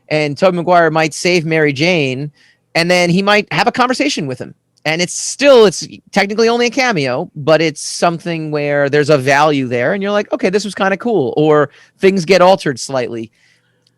Tobey Maguire might save Mary Jane, and then he might have a conversation with him. And it's technically only a cameo, but it's something where there's a value there, and you're like, okay, this was kind of cool, or things get altered slightly.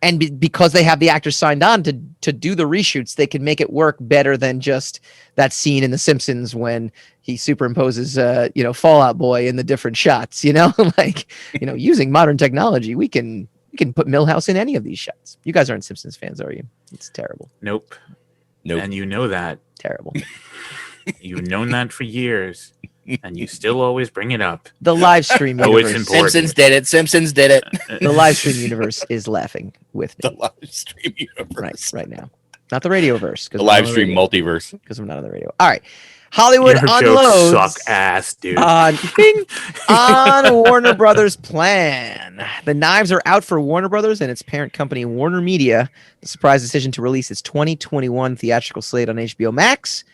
And because they have the actors signed on to do the reshoots, they can make it work better than just that scene in The Simpsons when he superimposes, Fallout Boy in the different shots. Using modern technology, we can put Milhouse in any of these shots. You guys aren't Simpsons fans, are you? It's terrible. Nope. And you know that. Terrible. You've known that for years, and you still always bring it up. The live stream universe. It's important. Simpsons did it. The live stream universe is laughing with me. The live stream universe. Right now. Not the radioverse. The live stream multiverse. Because we're not on the radio. All right. Hollywood Your unloads. jokes suck ass, dude. On Warner Brothers' plan. The knives are out for Warner Brothers and its parent company, Warner Media. The surprise decision to release its 2021 theatrical slate on HBO Max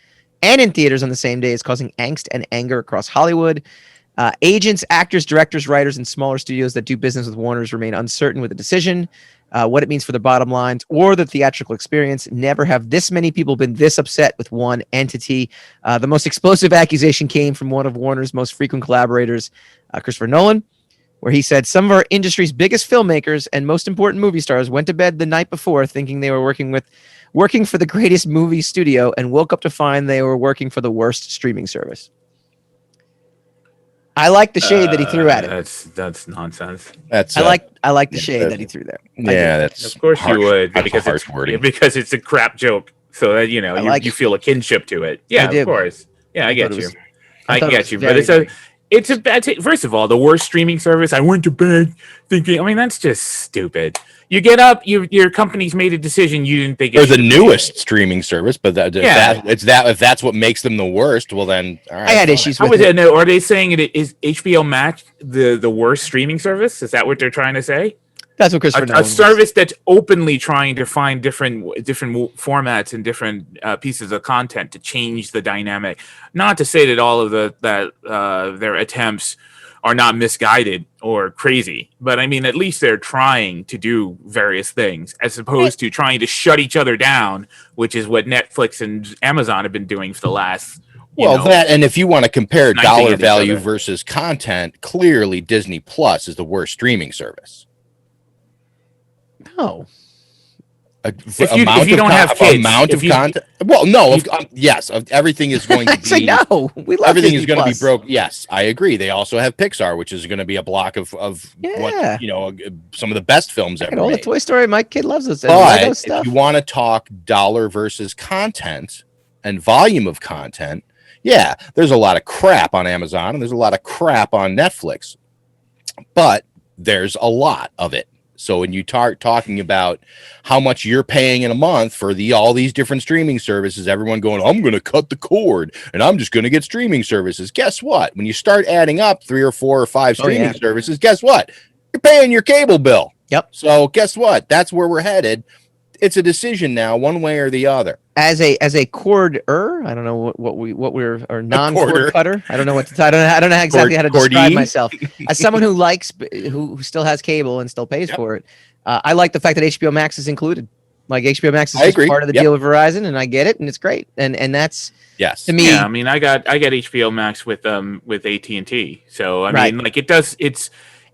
and in theaters on the same day is causing angst and anger across Hollywood. Agents, actors, directors, writers, and smaller studios that do business with Warner's remain uncertain with the decision, what it means for the bottom lines or the theatrical experience. Never have this many people been this upset with one entity. The most explosive accusation came from one of Warner's most frequent collaborators, Christopher Nolan, where he said some of our industry's biggest filmmakers and most important movie stars went to bed the night before thinking they were working for the greatest movie studio and woke up to find they were working for the worst streaming service. I like the shade that he threw at it. That's nonsense. I like the shade that he threw there. Yeah, that's of course harsh. you would That's because harsh wording. because it's a crap joke. So that you feel a kinship to it. Yeah, of course. Yeah, I get you. I get you. But it's a bad first of all, the worst streaming service. I went to bed thinking. I mean, that's just stupid. You get up, your company's made a decision you didn't think it or was the newest streaming service, but if that's what makes them the worst, well then all right. I had issues with it. Are they saying it is HBO Max the worst streaming service? Is that what they're trying to say? That's what Christopher Nolan a service that's openly trying to find different formats and different pieces of content to change the dynamic. Not to say that all of their attempts are not misguided or crazy, but I mean, at least they're trying to do various things as opposed to trying to shut each other down, which is what Netflix and Amazon have been doing for the last. And if you want to compare dollar value versus content, clearly Disney Plus is the worst streaming service. No. If you don't have kids, amount of content. Well, no, yes, everything is going to be. Say no. We love everything Disney is going to Plus. be broke. Yes, I agree. They also have Pixar, which is going to be a block of what some of the best films ever all made. the Toy Story, my kid loves us. But if you want to talk dollar versus content and volume of content, yeah, there's a lot of crap on Amazon and there's a lot of crap on Netflix, but there's a lot of it. So when you start talking about how much you're paying in a month for all these different streaming services, everyone going, I'm going to cut the cord and I'm just going to get streaming services. Guess what? When you start adding up 3 or 4 or 5 streaming services, guess what? You're paying your cable bill. Yep. So guess what? That's where we're headed. It's a decision now, one way or the other. As a cord-er, I don't know what we're or non-cord cutter. I don't know I don't know exactly how to describe myself. As someone who still has cable and still pays for it, I like the fact that HBO Max is included. Like HBO Max is just part of the deal with Verizon, and I get it, and it's great. And that's to me. Yeah, I mean, I got HBO Max with AT&T, so I mean, like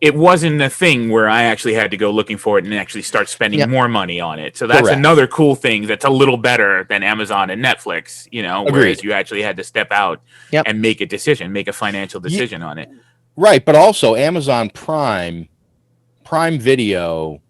it wasn't a thing where I actually had to go looking for it and actually start spending more money on it. So that's another cool thing that's a little better than Amazon and Netflix, whereas you actually had to step out and make a financial decision on it. Right, but also Amazon Prime Video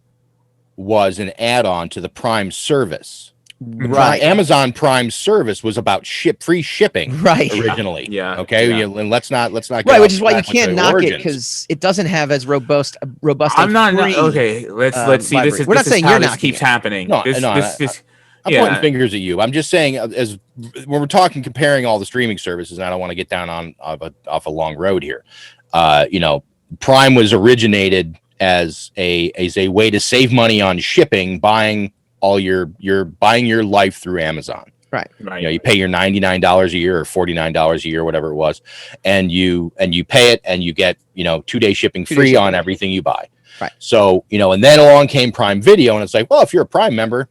was an add-on to the Prime service. Right. Amazon Prime service was about free shipping originally. Yeah. Okay. Yeah. And let's not get which is why you can't knock it because it doesn't have as robust. I'm not okay. Let's see. We're not saying this keeps happening. I'm pointing fingers at you. I'm just saying, as when we're comparing all the streaming services, and I don't want to get down off a long road here. Prime was originated as a way to save money on shipping, buying your life through Amazon. Right. You pay your $99 a year or $49 a year, whatever it was, and you pay it, and you get 2-day shipping free on everything you buy. Right. So and then along came Prime Video, and it's like, well, if you're a Prime member,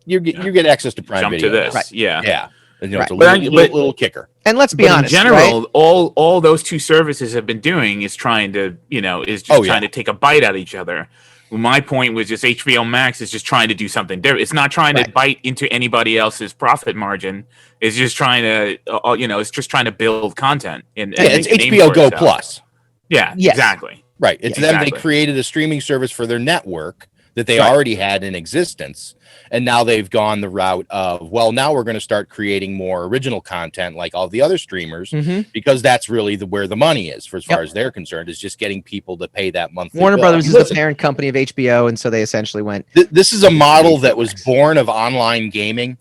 you get access to Prime Jump Video. to this, Right. yeah. And, Right. it's a little kicker. And let's be honest, in general, right? all those two services have been doing is trying to trying to take a bite out of each other. My point was just HBO Max is just trying to do something different. It's not trying to bite into anybody else's profit margin. It's just trying to it's just trying to build content. It's HBO Go Plus. Yeah, Yes. exactly. Right. It's them. They created a streaming service for their network that they already had in existence. And now they've gone the route of, well, now we're going to start creating more original content like all the other streamers, because that's really where the money is, for as far as they're concerned, is just getting people to pay that monthly Warner bill. Brothers is the parent company of HBO, and so they essentially went. This is a model that was born of online gaming,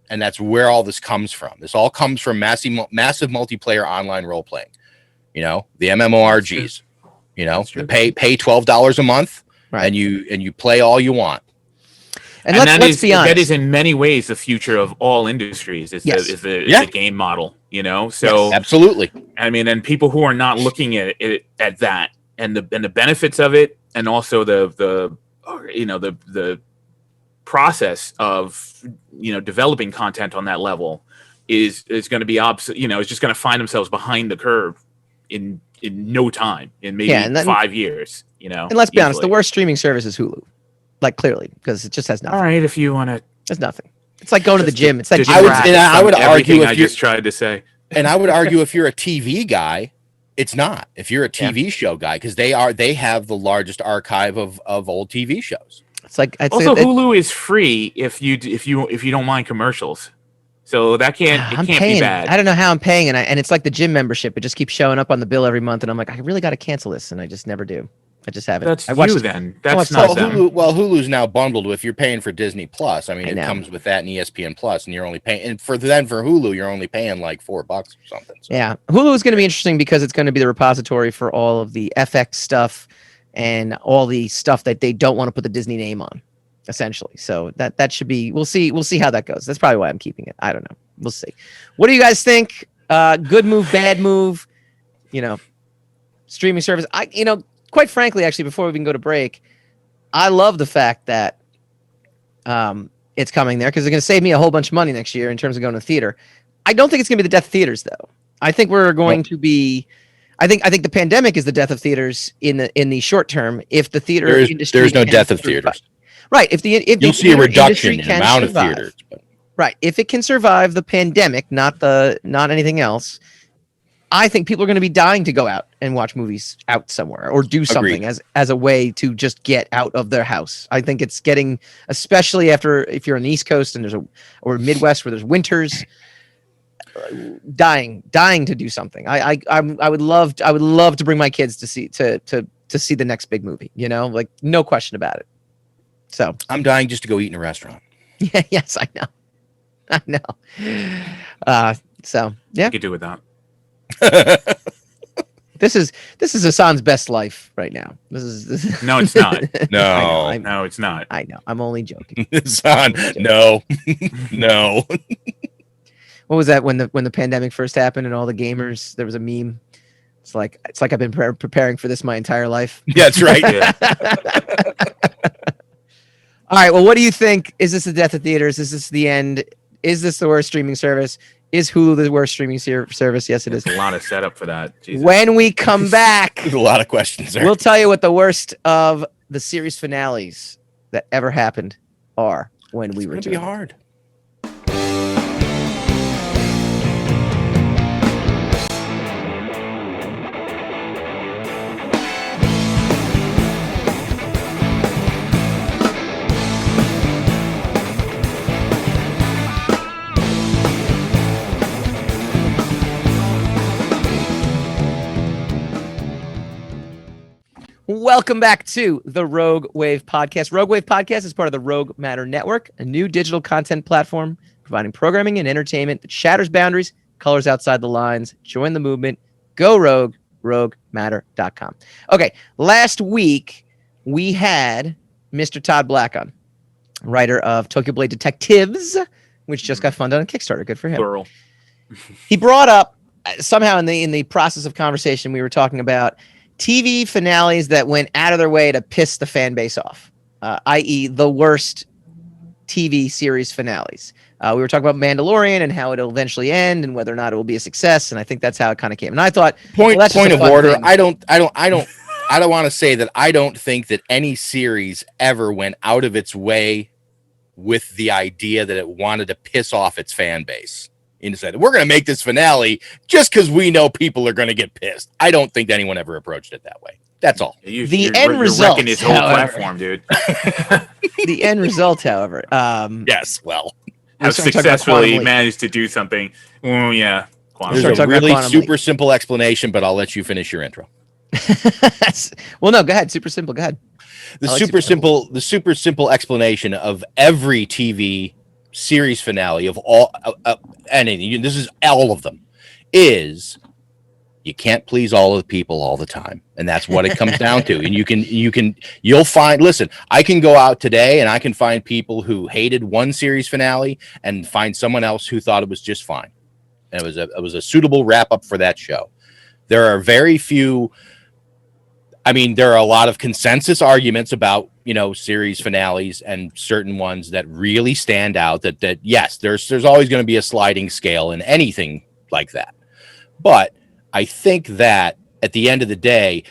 and that's where all this comes from. This all comes from massive multiplayer online role playing. The MMORGs. Pay $12 a month, and you play all you want. And let's be honest. That is in many ways the future of all industries. Is the game model. So absolutely. I mean, and people who are not looking at it at that and the benefits of it, and also the process of developing content on that level is going to be is just going to find themselves behind the curve in no time, in maybe 5 years. And let's be honest, the worst streaming service is Hulu. Like, clearly, because it just has nothing. All right, if you want to, there's nothing. It's like going to the gym. It's like I would argue if I just tried to say, and I would argue if you're a TV guy, it's not. If you're a TV show guy, because they have the largest archive of old TV shows. It's like Hulu is free if you don't mind commercials. So that can't be bad. I don't know how I'm paying, and it's like the gym membership. It just keeps showing up on the bill every month, and I'm like, I really got to cancel this, and I just never do. I just haven't. That's then. That's not them. Hulu's now bundled with, you're paying for Disney Plus. I mean, it comes with that and ESPN Plus, and you're only paying. And for Hulu, you're only paying like $4 or something. So. Yeah, Hulu is going to be interesting because it's going to be the repository for all of the FX stuff and all the stuff that they don't want to put the Disney name on, essentially. So that should be. We'll see how that goes. That's probably why I'm keeping it. I don't know. We'll see. What do you guys think? Good move, bad move? Streaming service. Quite frankly, actually, before we even go to break, I love the fact that it's coming there because it's going to save me a whole bunch of money next year in terms of going to the theater. I don't think it's going to be the death of theaters, though. I think we're going to be. I think the pandemic is the death of theaters in the short term. If the theater industry, there's no death of theaters, right? If you'll see a reduction in the amount of theaters, right? If it can survive the pandemic, not anything else. I think people are going to be dying to go out and watch movies out somewhere or do something as a way to just get out of their house. I think it's getting, especially if you're on the East Coast and or Midwest where there's winters, dying to do something. I would love to bring my kids to see the next big movie. Like no question about it. So I'm dying just to go eat in a restaurant. Yeah. Yes, I know. So yeah, you could do with that. This is Hassan's best life right now. This is No, it's not. No, no, it's not. I know. I'm only joking. Hassan, no. What was that when the pandemic first happened and all the gamers? There was a meme. It's like I've been preparing for this my entire life. Yeah, that's right. All right. Well, what do you think? Is this the death of theaters? Is this the end? Is this the worst streaming service? Is Hulu the worst streaming service? Yes, it is. A lot of setup for that. Jesus. When we come back, there's a lot of questions there. We'll tell you what the worst of the series finales that ever happened are when we return. It's going to be hard. Welcome back to the Rogue Wave Podcast. Rogue Wave Podcast is part of the Rogue Matter Network, a new digital content platform providing programming and entertainment that shatters boundaries, colors outside the lines. Join the movement. Go Rogue. roguematter.com. Okay, last week we had Mr. Todd Black on, writer of Tokyo Blade Detectives, which just got funded on Kickstarter. Good for him. Plural. He brought up somehow in the process of conversation, we were talking about TV finales that went out of their way to piss the fan base off, i.e. the worst TV series finales. We were talking about Mandalorian and how it'll eventually end and whether or not it will be a success. And I think that's how it kind of came. And I thought, Point of order. Thing. I don't want to say that I don't think that any series ever went out of its way with the idea that it wanted to piss off its fan base. And said, we're going to make this finale just because we know people are going to get pissed. I don't think anyone ever approached it that way. That's all. The end result, his whole platform, dude. The end result, however, yes, well, have successfully managed to do something. Oh yeah, there's a really super simple explanation, but I'll let you finish your intro. Well, no, go ahead. Super simple. Go ahead. The super simple explanation of every TV series finale of all anything. This is all of them. Is you can't please all of the people all the time, and that's what it comes down to. And you'll find. Listen, I can go out today and I can find people who hated one series finale and find someone else who thought it was just fine, and it was a suitable wrap up for that show. There are very few. I mean, there are a lot of consensus arguments about, series finales and certain ones that really stand out that yes, there's always going to be a sliding scale in anything like that. But I think that at the end of the day,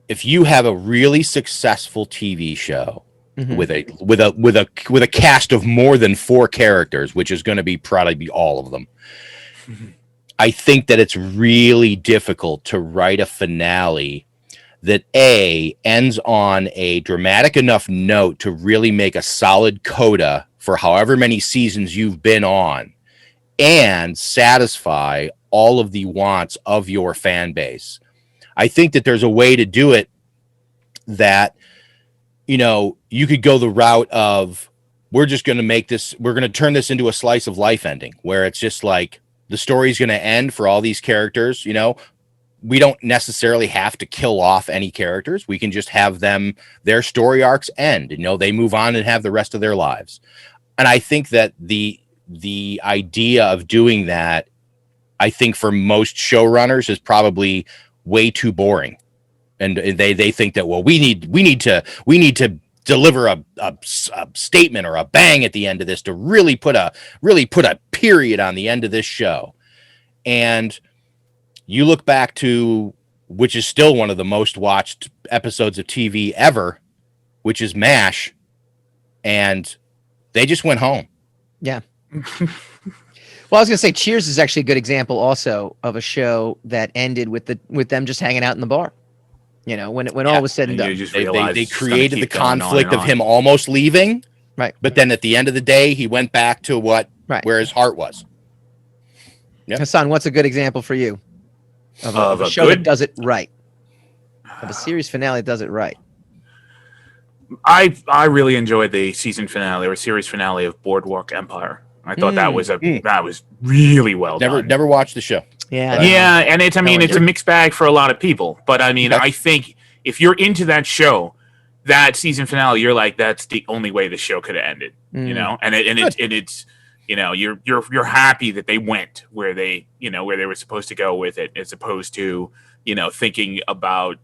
if you have a really successful TV show with a cast of more than 4 characters, which is going to probably be all of them, I think that it's really difficult to write a finale that ends on a dramatic enough note to really make a solid coda for however many seasons you've been on and satisfy all of the wants of your fan base. I think that there's a way to do it that, you could go the route of, we're just going to we're going to turn this into a slice of life ending where it's just like the story's going to end for all these characters, We don't necessarily have to kill off any characters. We can just have their story arcs end. They move on and have the rest of their lives. And I think that the idea of doing that, I think for most showrunners is probably way too boring. And they think that, well, we need to deliver a statement or a bang at the end of this to really put a period on the end of this show. And you look back to, which is still one of the most watched episodes of TV ever, which is MASH, and they just went home. Yeah. Well, I was going to say Cheers is actually a good example also of a show that ended with them just hanging out in the bar. When all was said and done. They created the conflict of him almost leaving. Right. But then at the end of the day, he went back to where his heart was. Yep. Hassan, what's a good example for you? Of a show that does it right. Of a series finale that does it right. I really enjoyed the season finale or series finale of Boardwalk Empire. I thought that was really well done. Never watched the show. Yeah. Yeah, and it's a mixed bag for a lot of people. But I think if you're into that show, that season finale, you're like, that's the only way the show could have ended. It's you're happy that they went where they were supposed to go with it, as opposed to, thinking about,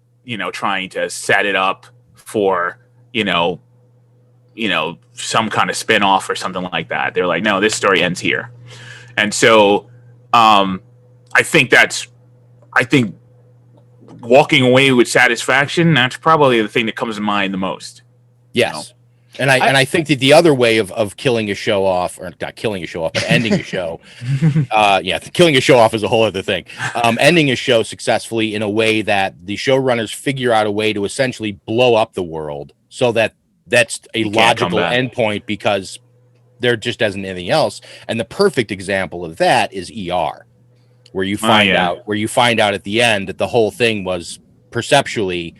trying to set it up for, some kind of spin-off or something like that. They're like, no, this story ends here. And so, I think walking away with satisfaction, that's probably the thing that comes to mind the most. Yes. And I think that the other way of killing a show off, or not killing a show off, but ending a show, killing a show off is a whole other thing. Ending a show successfully in a way that the showrunners figure out a way to essentially blow up the world, so that that's a logical endpoint because there just isn't anything else. And the perfect example of that is ER, where you find out at the end that the whole thing was perceptually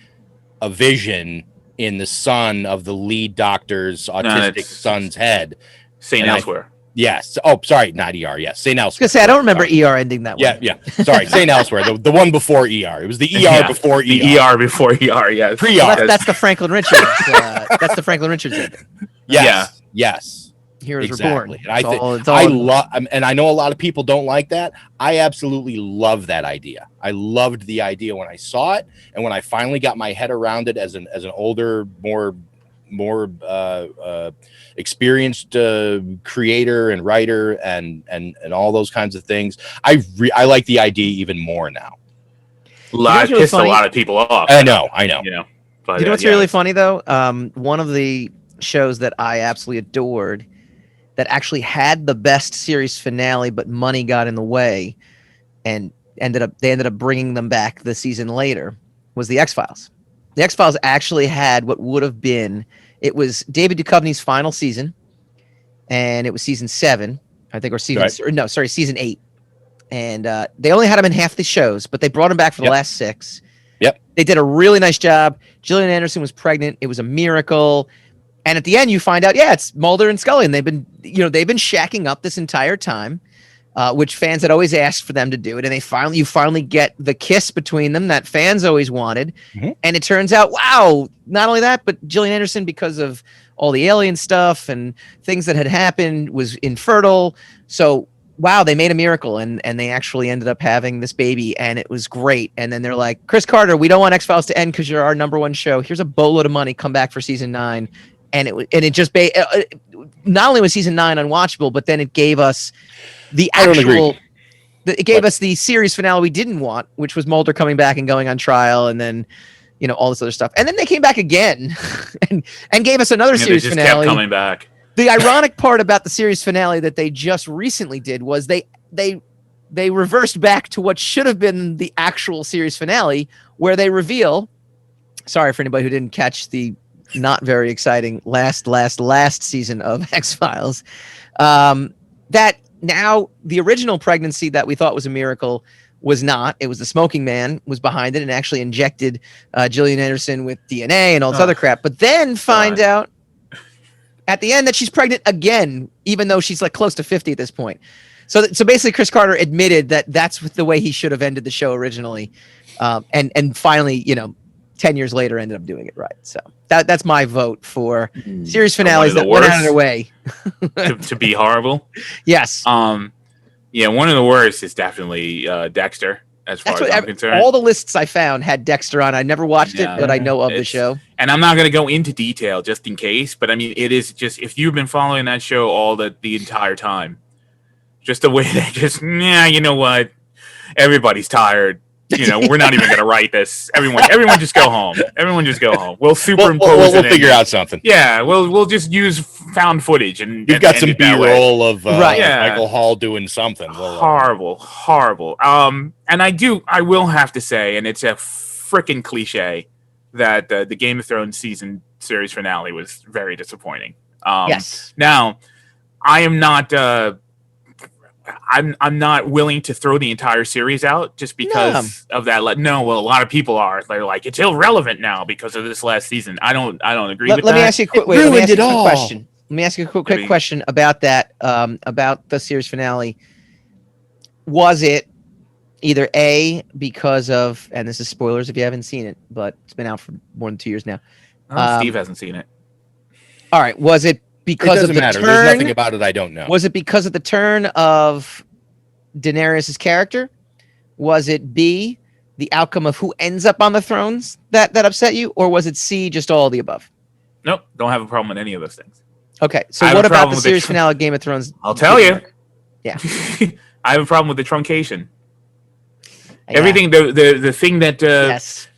a vision in the son of the lead doctor's autistic son's head. Elsewhere. Yes. Oh, sorry, not ER. Yes, St. I was Elsewhere. gonna say I don't remember ER ending that way. Yeah. Sorry, St. Elsewhere. The one before ER. It was the ER before ER. The ER before ER. Yes. Pre-ER. Well, that's the Franklin Richards. That's the Franklin Richards ending. Yes. Heroes Exactly. Reborn. And I love, and I know a lot of people don't like that. I absolutely love that idea. I loved the idea when I saw it, and when I finally got my head around it as an older, more experienced creator and writer and all those kinds of things. I like the idea even more now. It pissed a lot of people off. I know. You know, but, you know what's really funny though? One of the shows that I absolutely adored that actually had the best series finale, but money got in the way, and they ended up bringing them back the season later, was the X-Files. The X-Files actually had what would have been, it was David Duchovny's final season, and it was season 7, I think, or season 8. And they only had him in half the shows, but they brought him back for the last 6. Yep. They did a really nice job. Gillian Anderson was pregnant. It was a miracle. And at the end, you find out, it's Mulder and Scully, and they've been shacking up this entire time, which fans had always asked for them to do it, and you finally get the kiss between them that fans always wanted, and it turns out, wow! Not only that, but Gillian Anderson, because of all the alien stuff and things that had happened, was infertile. So, wow, they made a miracle, and they actually ended up having this baby, and it was great. And then they're like, Chris Carter, we don't want X-Files to end because you're our number 1 show. Here's a boatload of money. Come back for season 9. And it just not only was season 9 unwatchable, but then it gave us the us the series finale we didn't want, which was Mulder coming back and going on trial, and then all this other stuff. And then they came back again and gave us another series they just finale. kept coming back. The ironic part about the series finale that they just recently did was they reversed back to what should have been the actual series finale, where they reveal. Sorry for anybody who didn't catch the not very exciting last season of X-Files, that now the original pregnancy that we thought was a miracle was not. It was the smoking man was behind it and actually injected Gillian Anderson with DNA and all this other crap, but then find out at the end that she's pregnant again, even though she's like close to 50 at this point. So basically Chris Carter admitted that that's the way he should have ended the show originally, and finally 10 years later ended up doing it right. So that's my vote for series finales that went out of their way to be horrible. Yes. One of the worst is definitely Dexter, as far as I'm concerned. All the lists I found had Dexter on. I never watched it, but I know of the show. And I'm not going to go into detail just in case, but I mean, it is just, if you've been following that show the entire time, just the way they just, you know what? Everybody's tired. We're not even going to write this. Everyone just go home. Everyone just go home. We'll superimpose We'll figure out something. Yeah, we'll just use found footage and you've got some B-roll of right. Michael Hall doing something. Horrible. And I will have to say, and it's a freaking cliche, that the Game of Thrones series finale was very disappointing. Yes. Now, I am not. I'm not willing to throw the entire series out just because of that. No, well, a lot of people are. They're like, it's irrelevant now because of this last season. I don't agree with that. Let me ask you a quick question. Let me ask you a quick question about that. About the series finale. Was it either A, because of, and this is spoilers if you haven't seen it, but it's been out for more than 2 years now. Steve hasn't seen it. All right. Was it because of the matter. turn? There's nothing about it I don't know. Was it because of the turn of Daenerys' character? Was it B, the outcome of who ends up on the thrones that upset you? Or was it C, just all of the above? Nope. Don't have a problem with any of those things. Okay. So what about the series finale of Game of Thrones? I'll tell you. Yeah. I have a problem with the truncation. Yeah. Everything, the thing that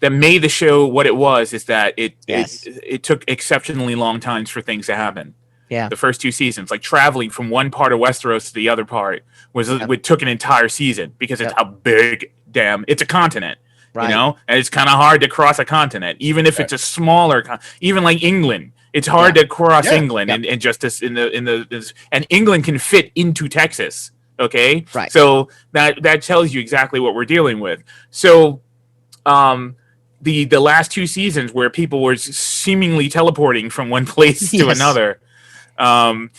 that made the show what it was is that it took exceptionally long times for things to happen. Yeah. The first 2 seasons, like traveling from one part of Westeros to the other part, it took an entire season because it's a big it's a continent, right. And it's kind of hard to cross a continent, even if it's a smaller, even like England. It's hard to cross England and just this and England can fit into Texas. Okay. Right. So that tells you exactly what we're dealing with. So, the last 2 seasons where people were seemingly teleporting from one place to another, And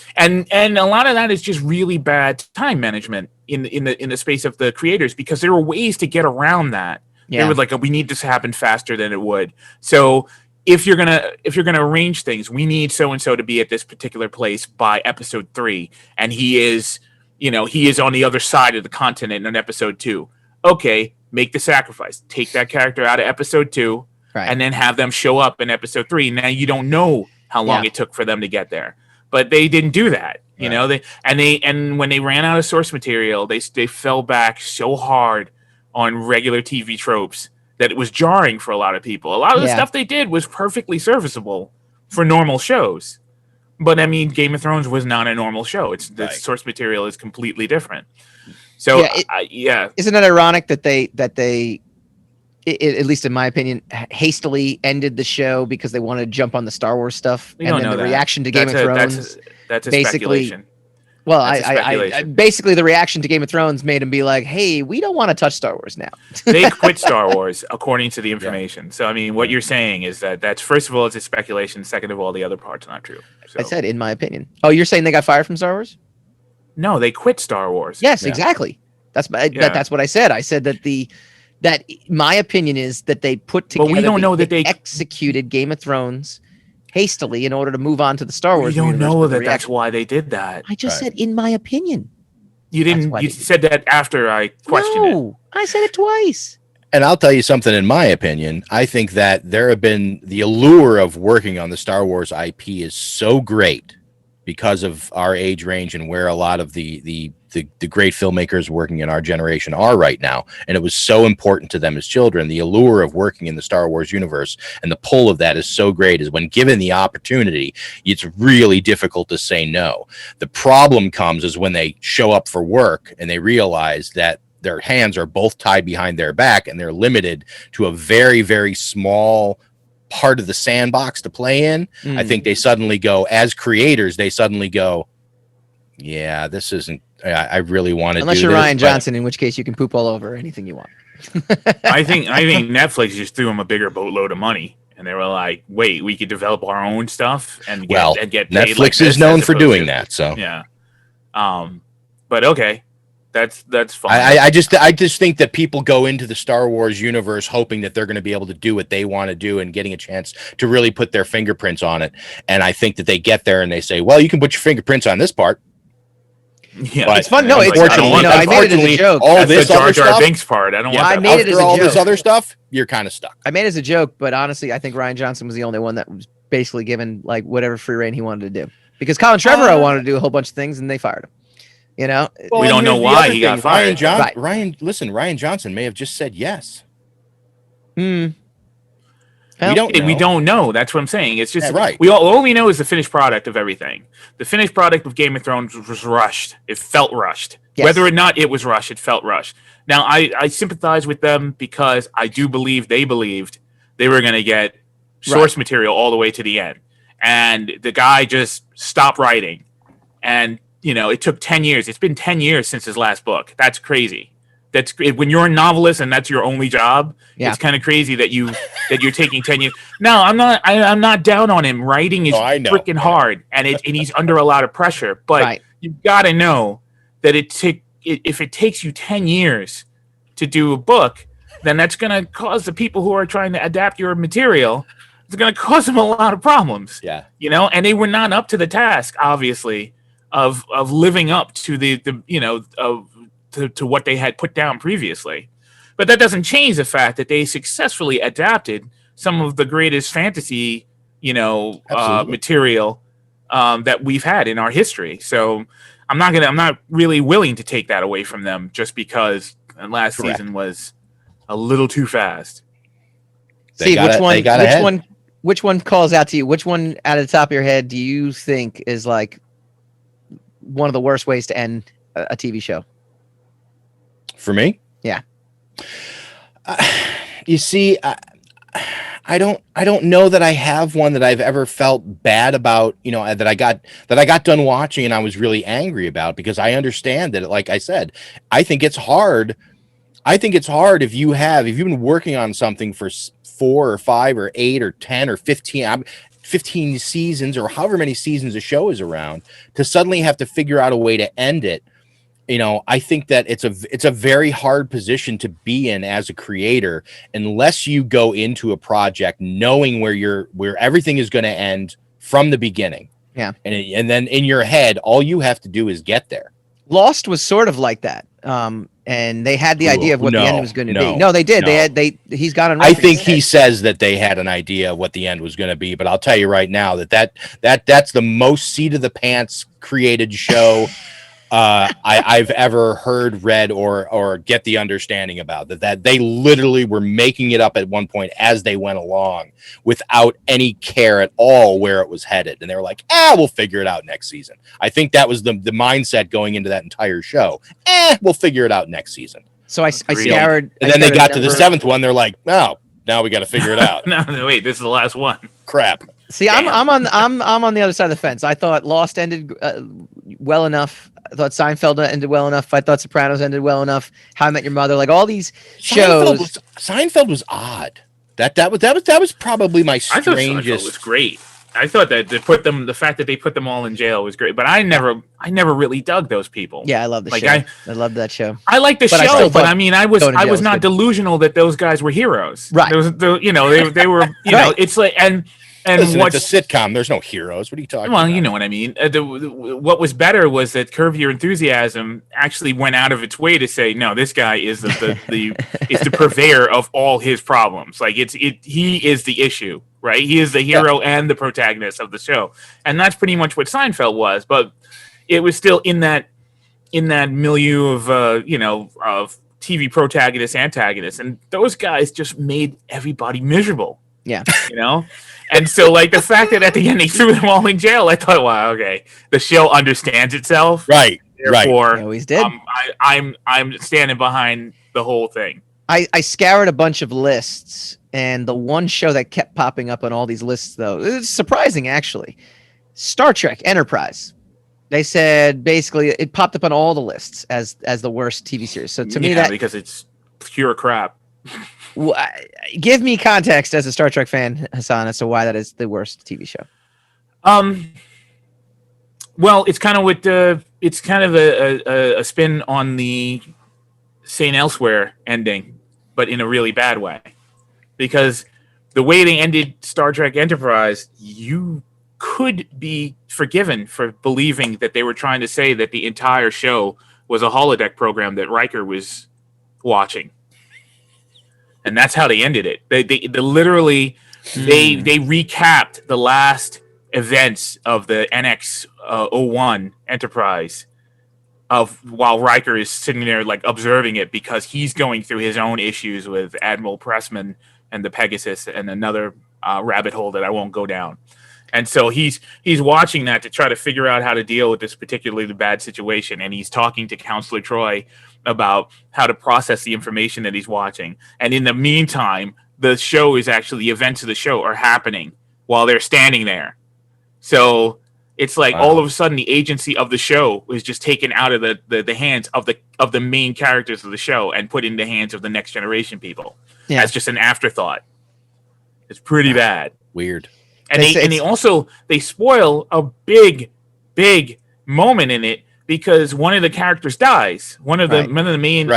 a lot of that is just really bad time management in the space of the creators, because there were ways to get around that. Yeah. They were like, we need this to happen faster than it would. So if you're gonna arrange things, we need so and so to be at this particular place by episode 3, and he is on the other side of the continent in episode 2. Okay, make the sacrifice. Take that character out of episode 2, Right. and then have them show up in episode 3. Now you don't know how long it took for them to get there, but they didn't do that. You know, and when they ran out of source material, they fell back so hard on regular TV tropes that it was jarring for a lot of people. A lot of the stuff they did was perfectly serviceable for normal shows. But I mean, Game of Thrones was not a normal show. The source material is completely different. So isn't it ironic that they at least in my opinion, hastily ended the show because they wanted to jump on the Star Wars stuff, and then the reaction to Game of Thrones that's a basically speculation. Well, I basically the reaction to Game of Thrones made him be like, "Hey, we don't want to touch Star Wars now." They quit Star Wars, according to the information. So, I mean, what you're saying is that's first of all, it's a speculation. Second of all, the other part's not true. So. I said, in my opinion. Oh, you're saying they got fired from Star Wars? No, they quit Star Wars. Yes, exactly. That's what I said. I said that my opinion is that they put together. But we don't know that they executed Game of Thrones hastily in order to move on to the Star Wars. We don't know that that's why they did that. I just said, in my opinion. You didn't. You said that after I questioned it. No, I said it twice. And I'll tell you something, in my opinion, I think that there have been the allure of working on the Star Wars IP is so great because of our age range and where a lot of the great filmmakers working in our generation are right now. And it was so important to them as children. The allure of working in the Star Wars universe and the pull of that is so great, is when given the opportunity, it's really difficult to say no. The problem comes is when they show up for work and they realize that their hands are both tied behind their back and they're limited to a very, very small part of the sandbox to play in. I think they suddenly go, as creators, yeah, this isn't, I really want to do this. Unless you're Ryan Johnson, in which case you can poop all over anything you want. I think Netflix just threw them a bigger boatload of money, and they were like, "Wait, we could develop our own stuff and get paid." Netflix is known for doing that, so yeah. But okay, that's fine. I just think that people go into the Star Wars universe hoping that they're going to be able to do what they want to do and getting a chance to really put their fingerprints on it. And I think that they get there and they say, "Well, you can put your fingerprints on this part." Yeah, but it's fun. No, it's I made it as a joke. All that's this the Jar other Jar stuff, Binks part. I don't want. I that made it as a all joke. This other stuff, you're kind of stuck. I made it as a joke, but honestly, I think Ryan Johnson was the only one that was basically given like whatever free reign he wanted to do. Because Colin Trevorrow wanted to do a whole bunch of things, and they fired him. You know, we don't know why he got fired. Ryan Johnson may have just said yes. We don't know. That's what I'm saying. It's just right. All we know is the finished product of everything. The finished product of Game of Thrones was rushed. It felt rushed. Yes. Whether or not it was rushed, it felt rushed. Now, I sympathize with them because I do believe they believed they were going to get source material all the way to the end. And the guy just stopped writing. And, it took 10 years. It's been 10 years since his last book. That's crazy. That's when you're a novelist and that's your only job. It's kind of crazy that you're taking 10 years. No, I'm not down on him. Writing is freaking hard, and he's under a lot of pressure. But you've got to know that if it takes you 10 years to do a book, then that's going to cause the people who are trying to adapt your material. It's going to cause them a lot of problems. Yeah, and they were not up to the task, obviously, of living up to to what they had put down previously. But that doesn't change the fact that they successfully adapted some of the greatest fantasy, material that we've had in our history. So I'm not really willing to take that away from them just because last season was a little too fast. See, which one calls out to you? Which one out of the top of your head do you think is like one of the worst ways to end a TV show? For me? Yeah. You see, I don't know that I have one that I've ever felt bad about, that I got done watching and I was really angry about, because I understand that, like I said, I think it's hard if you've been working on something for 4 or 5 or 8 or 10 or 15, 15 seasons or however many seasons a show is around to suddenly have to figure out a way to end it. I think that it's a very hard position to be in as a creator unless you go into a project knowing where everything is going to end from the beginning. Yeah. And then in your head, all you have to do is get there. Lost was sort of like that. And they had the idea of what the end was going to be. No, they did. No. He's gone on. I think he says that they had an idea of what the end was going to be, but I'll tell you right now that's the most seat of the pants created show I've ever heard, read, or get the understanding about that they literally were making it up at one point as they went along without any care at all where it was headed. And they were like, we'll figure it out next season. I think that was the mindset going into that entire show. We'll figure it out next season. So I scoured. And then they got to the 7th one. They're like, now we got to figure it out. No, wait, this is the last one. Crap. See, I'm on the other side of the fence. I thought Lost ended well enough. I thought Seinfeld ended well enough. I thought Sopranos ended well enough. How I Met Your Mother, like all these shows. Seinfeld was odd. That was probably my strangest. I thought Seinfeld was great. I thought that the fact that they put them all in jail was great. But I never really dug those people. Yeah, I love the show. I love that show. I like the show, but I mean, I was not delusional that those guys were heroes. Right. They were. Right. It's like Listen, it's a sitcom. There's no heroes. What are you talking about? Well, you know what I mean. What was better was that Curb Your Enthusiasm actually went out of its way to say, no, this guy is the purveyor of all his problems. Like he is the issue, right? He is the hero and the protagonist of the show, and that's pretty much what Seinfeld was. But it was still in that milieu of of TV protagonists, antagonists, and those guys just made everybody miserable. Yeah, And so, like, the fact that at the end they threw them all in jail, I thought, wow, okay, the show understands itself. Right. Therefore, It always did. I'm standing behind the whole thing. I scoured a bunch of lists, and the one show that kept popping up on all these lists, though, it's surprising, actually. Star Trek Enterprise. They said, basically, it popped up on all the lists as the worst TV series. So to me, because it's pure crap. Give me context as a Star Trek fan, Hassan, as to why that is the worst TV show. Well, it's kind of a spin on the Saint Elsewhere ending, but in a really bad way, because the way they ended Star Trek Enterprise, you could be forgiven for believing that they were trying to say that the entire show was a holodeck program that Riker was watching. And that's how they ended it. They literally recapped the last events of the NX-01 Enterprise while Riker is sitting there like observing it because he's going through his own issues with Admiral Pressman and the Pegasus and another rabbit hole that I won't go down. And so he's watching that to try to figure out how to deal with this particularly bad situation. And he's talking to Counselor Troy about how to process the information that he's watching. And in the meantime, the events of the show are happening while they're standing there. So it's like all of a sudden the agency of the show is just taken out of the hands of the main characters of the show and put in the hands of the next generation people. Yeah. As just an afterthought. It's pretty bad. Weird. And they spoil a big moment in it because one of the characters dies. One of the main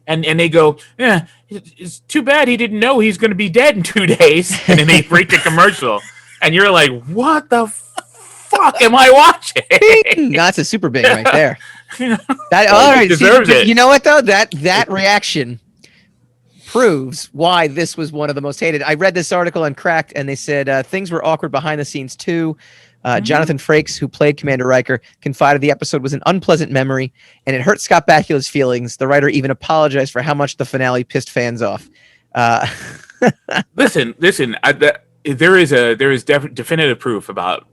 and they go, yeah, it's too bad he didn't know he's going to be dead in 2 days. And then they break the commercial, and you're like, what the fuck am I watching? That's a super big right there. That all right. Deserves it. You know what though? That reaction proves why this was one of the most hated. I read this article on Cracked, and they said things were awkward behind the scenes too. Jonathan Frakes, who played Commander Riker, confided the episode was an unpleasant memory, and it hurt Scott Bakula's feelings. The writer even apologized for how much the finale pissed fans off. Listen. There is definitive proof about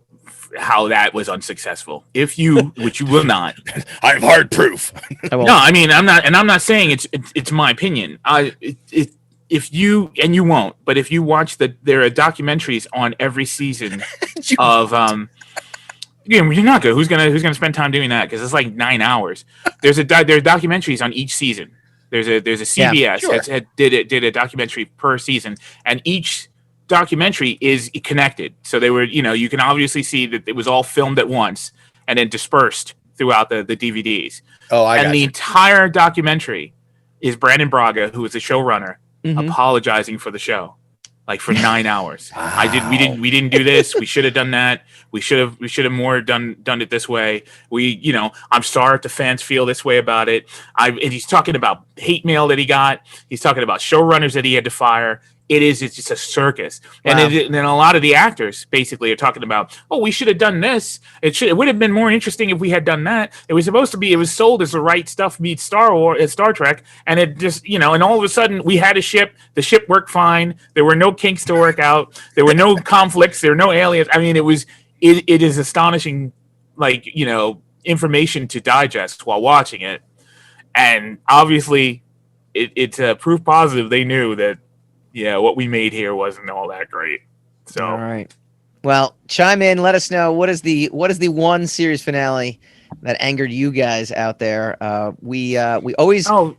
how that was unsuccessful. Which you will not. I have hard proof. No, I mean I'm not saying it's my opinion. If you won't, but if you watch there are documentaries on every season of you're not good. Who's gonna spend time doing that? Because it's like 9 hours. There are documentaries on each season. There's a CBS that did a documentary per season, and each documentary is connected. So they were, you can obviously see that it was all filmed at once and then dispersed throughout the DVDs. Oh, and the entire documentary is Brandon Braga, who was the showrunner, apologizing for the show, like for 9 hours. Wow. We didn't do this. We should have done that. We should have more done it this way. I'm sorry if the fans feel this way about it. And he's talking about hate mail that he got. He's talking about showrunners that he had to fire. It's just a circus. Wow. And then a lot of the actors basically are talking about, oh, we should have done this. It would have been more interesting if we had done that. It was sold as the right stuff meets Star Trek. And it just, and all of a sudden we had a ship. The ship worked fine. There were no kinks to work out. There were no conflicts. There were no aliens. I mean, it is astonishing, information to digest while watching it. And obviously it's a proof positive. They knew that, what we made here wasn't all that great. So, all right. Well, chime in. Let us know what is the one series finale that angered you guys out there. We always. Oh,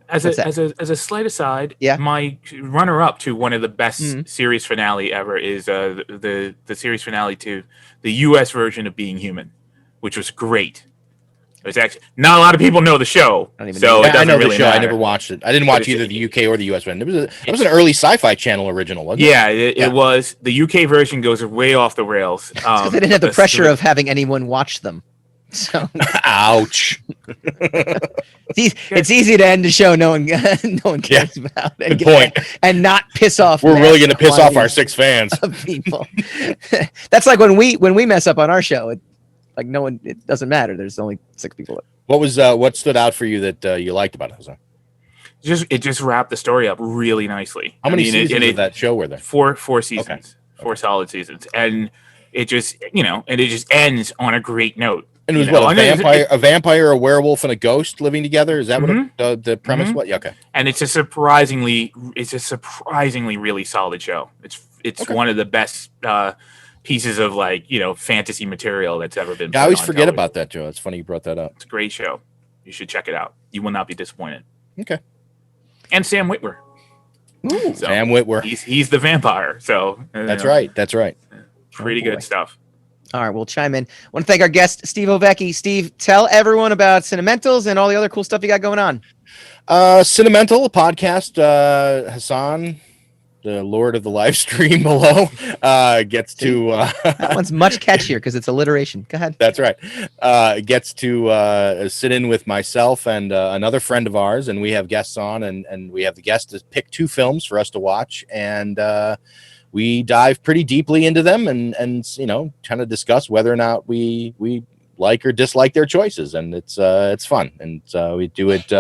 as a slight aside, my runner-up to one of the best series finale ever is the series finale to the U.S. version of Being Human, which was great. It was actually not a lot of people know the show, so it doesn't I know really the show. matter. I never watched it. I didn't watch either the UK or the US one. It was an early Sci-Fi Channel original, wasn't it? Yeah, it was. The UK version goes way off the rails. Because they didn't have the pressure of having anyone watch them. So, ouch. It's easy to end a show no one cares about. Good point. And not piss off. We're really going to piss off our 6 fans. Of people. That's like when we mess up on our show. Like no one, it doesn't matter. There's only 6 people. What stood out for you that you liked about it? It just wrapped the story up really nicely. How many seasons of that show were there? 4 seasons, okay. 4 solid seasons, and it just ends on a great note. And it was a vampire, a werewolf, and a ghost living together. Is that what the premise was? Yeah, okay. And it's a surprisingly really solid show. It's one of the best pieces of fantasy material that's ever been. I always forget about that, Joe. It's funny you brought that up. It's a great show. You should check it out. You will not be disappointed. Okay. And Sam Witwer. Ooh, so Sam Witwer. He's the vampire. So that's right. That's right. Pretty good stuff. All right, we'll chime in. I want to thank our guest, Steve Hoveke. Steve, tell everyone about Cinementals and all the other cool stuff you got going on. Cinemental, a podcast, Hassan, the Lord of the live stream below, gets to... that one's much catchier because it's alliteration. Go ahead. That's right. Gets to sit in with myself and another friend of ours, and we have guests on, and we have the guests to pick 2 films for us to watch, and we dive pretty deeply into them and kind of discuss whether or not we like or dislike their choices, and it's fun, and we do it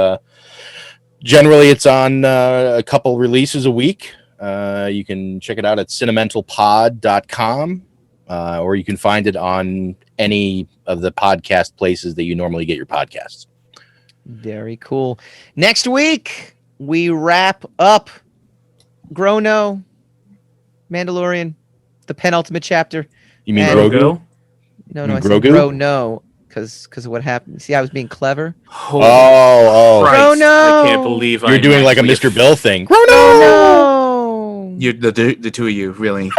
generally it's on a couple releases a week. You can check it out at cinementalpod.com, or you can find it on any of the podcast places that you normally get your podcasts. Very cool. Next week we wrap up Gro-No, Mandalorian, the penultimate chapter. You mean Grogu? No, I said Gro-No because of what happened. See, I was being clever. Oh, Gro-No! I can't believe you're doing like a Mr. Bill thing. Gro-No! You the 2 of you really,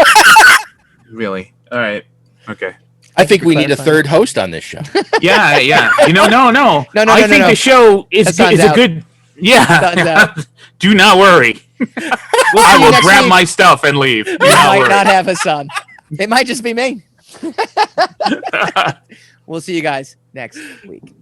really. All right, okay. I think we need a third host on this show. Yeah. No. No. I think the show is a good. Yeah. Do not worry. I will grab my stuff and leave. You might not have a son. It might just be me. We'll see you guys next week.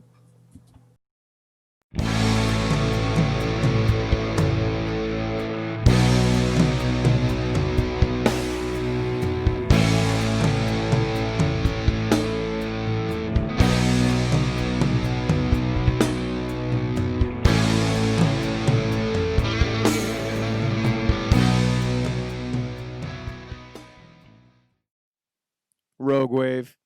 Rogue Wave.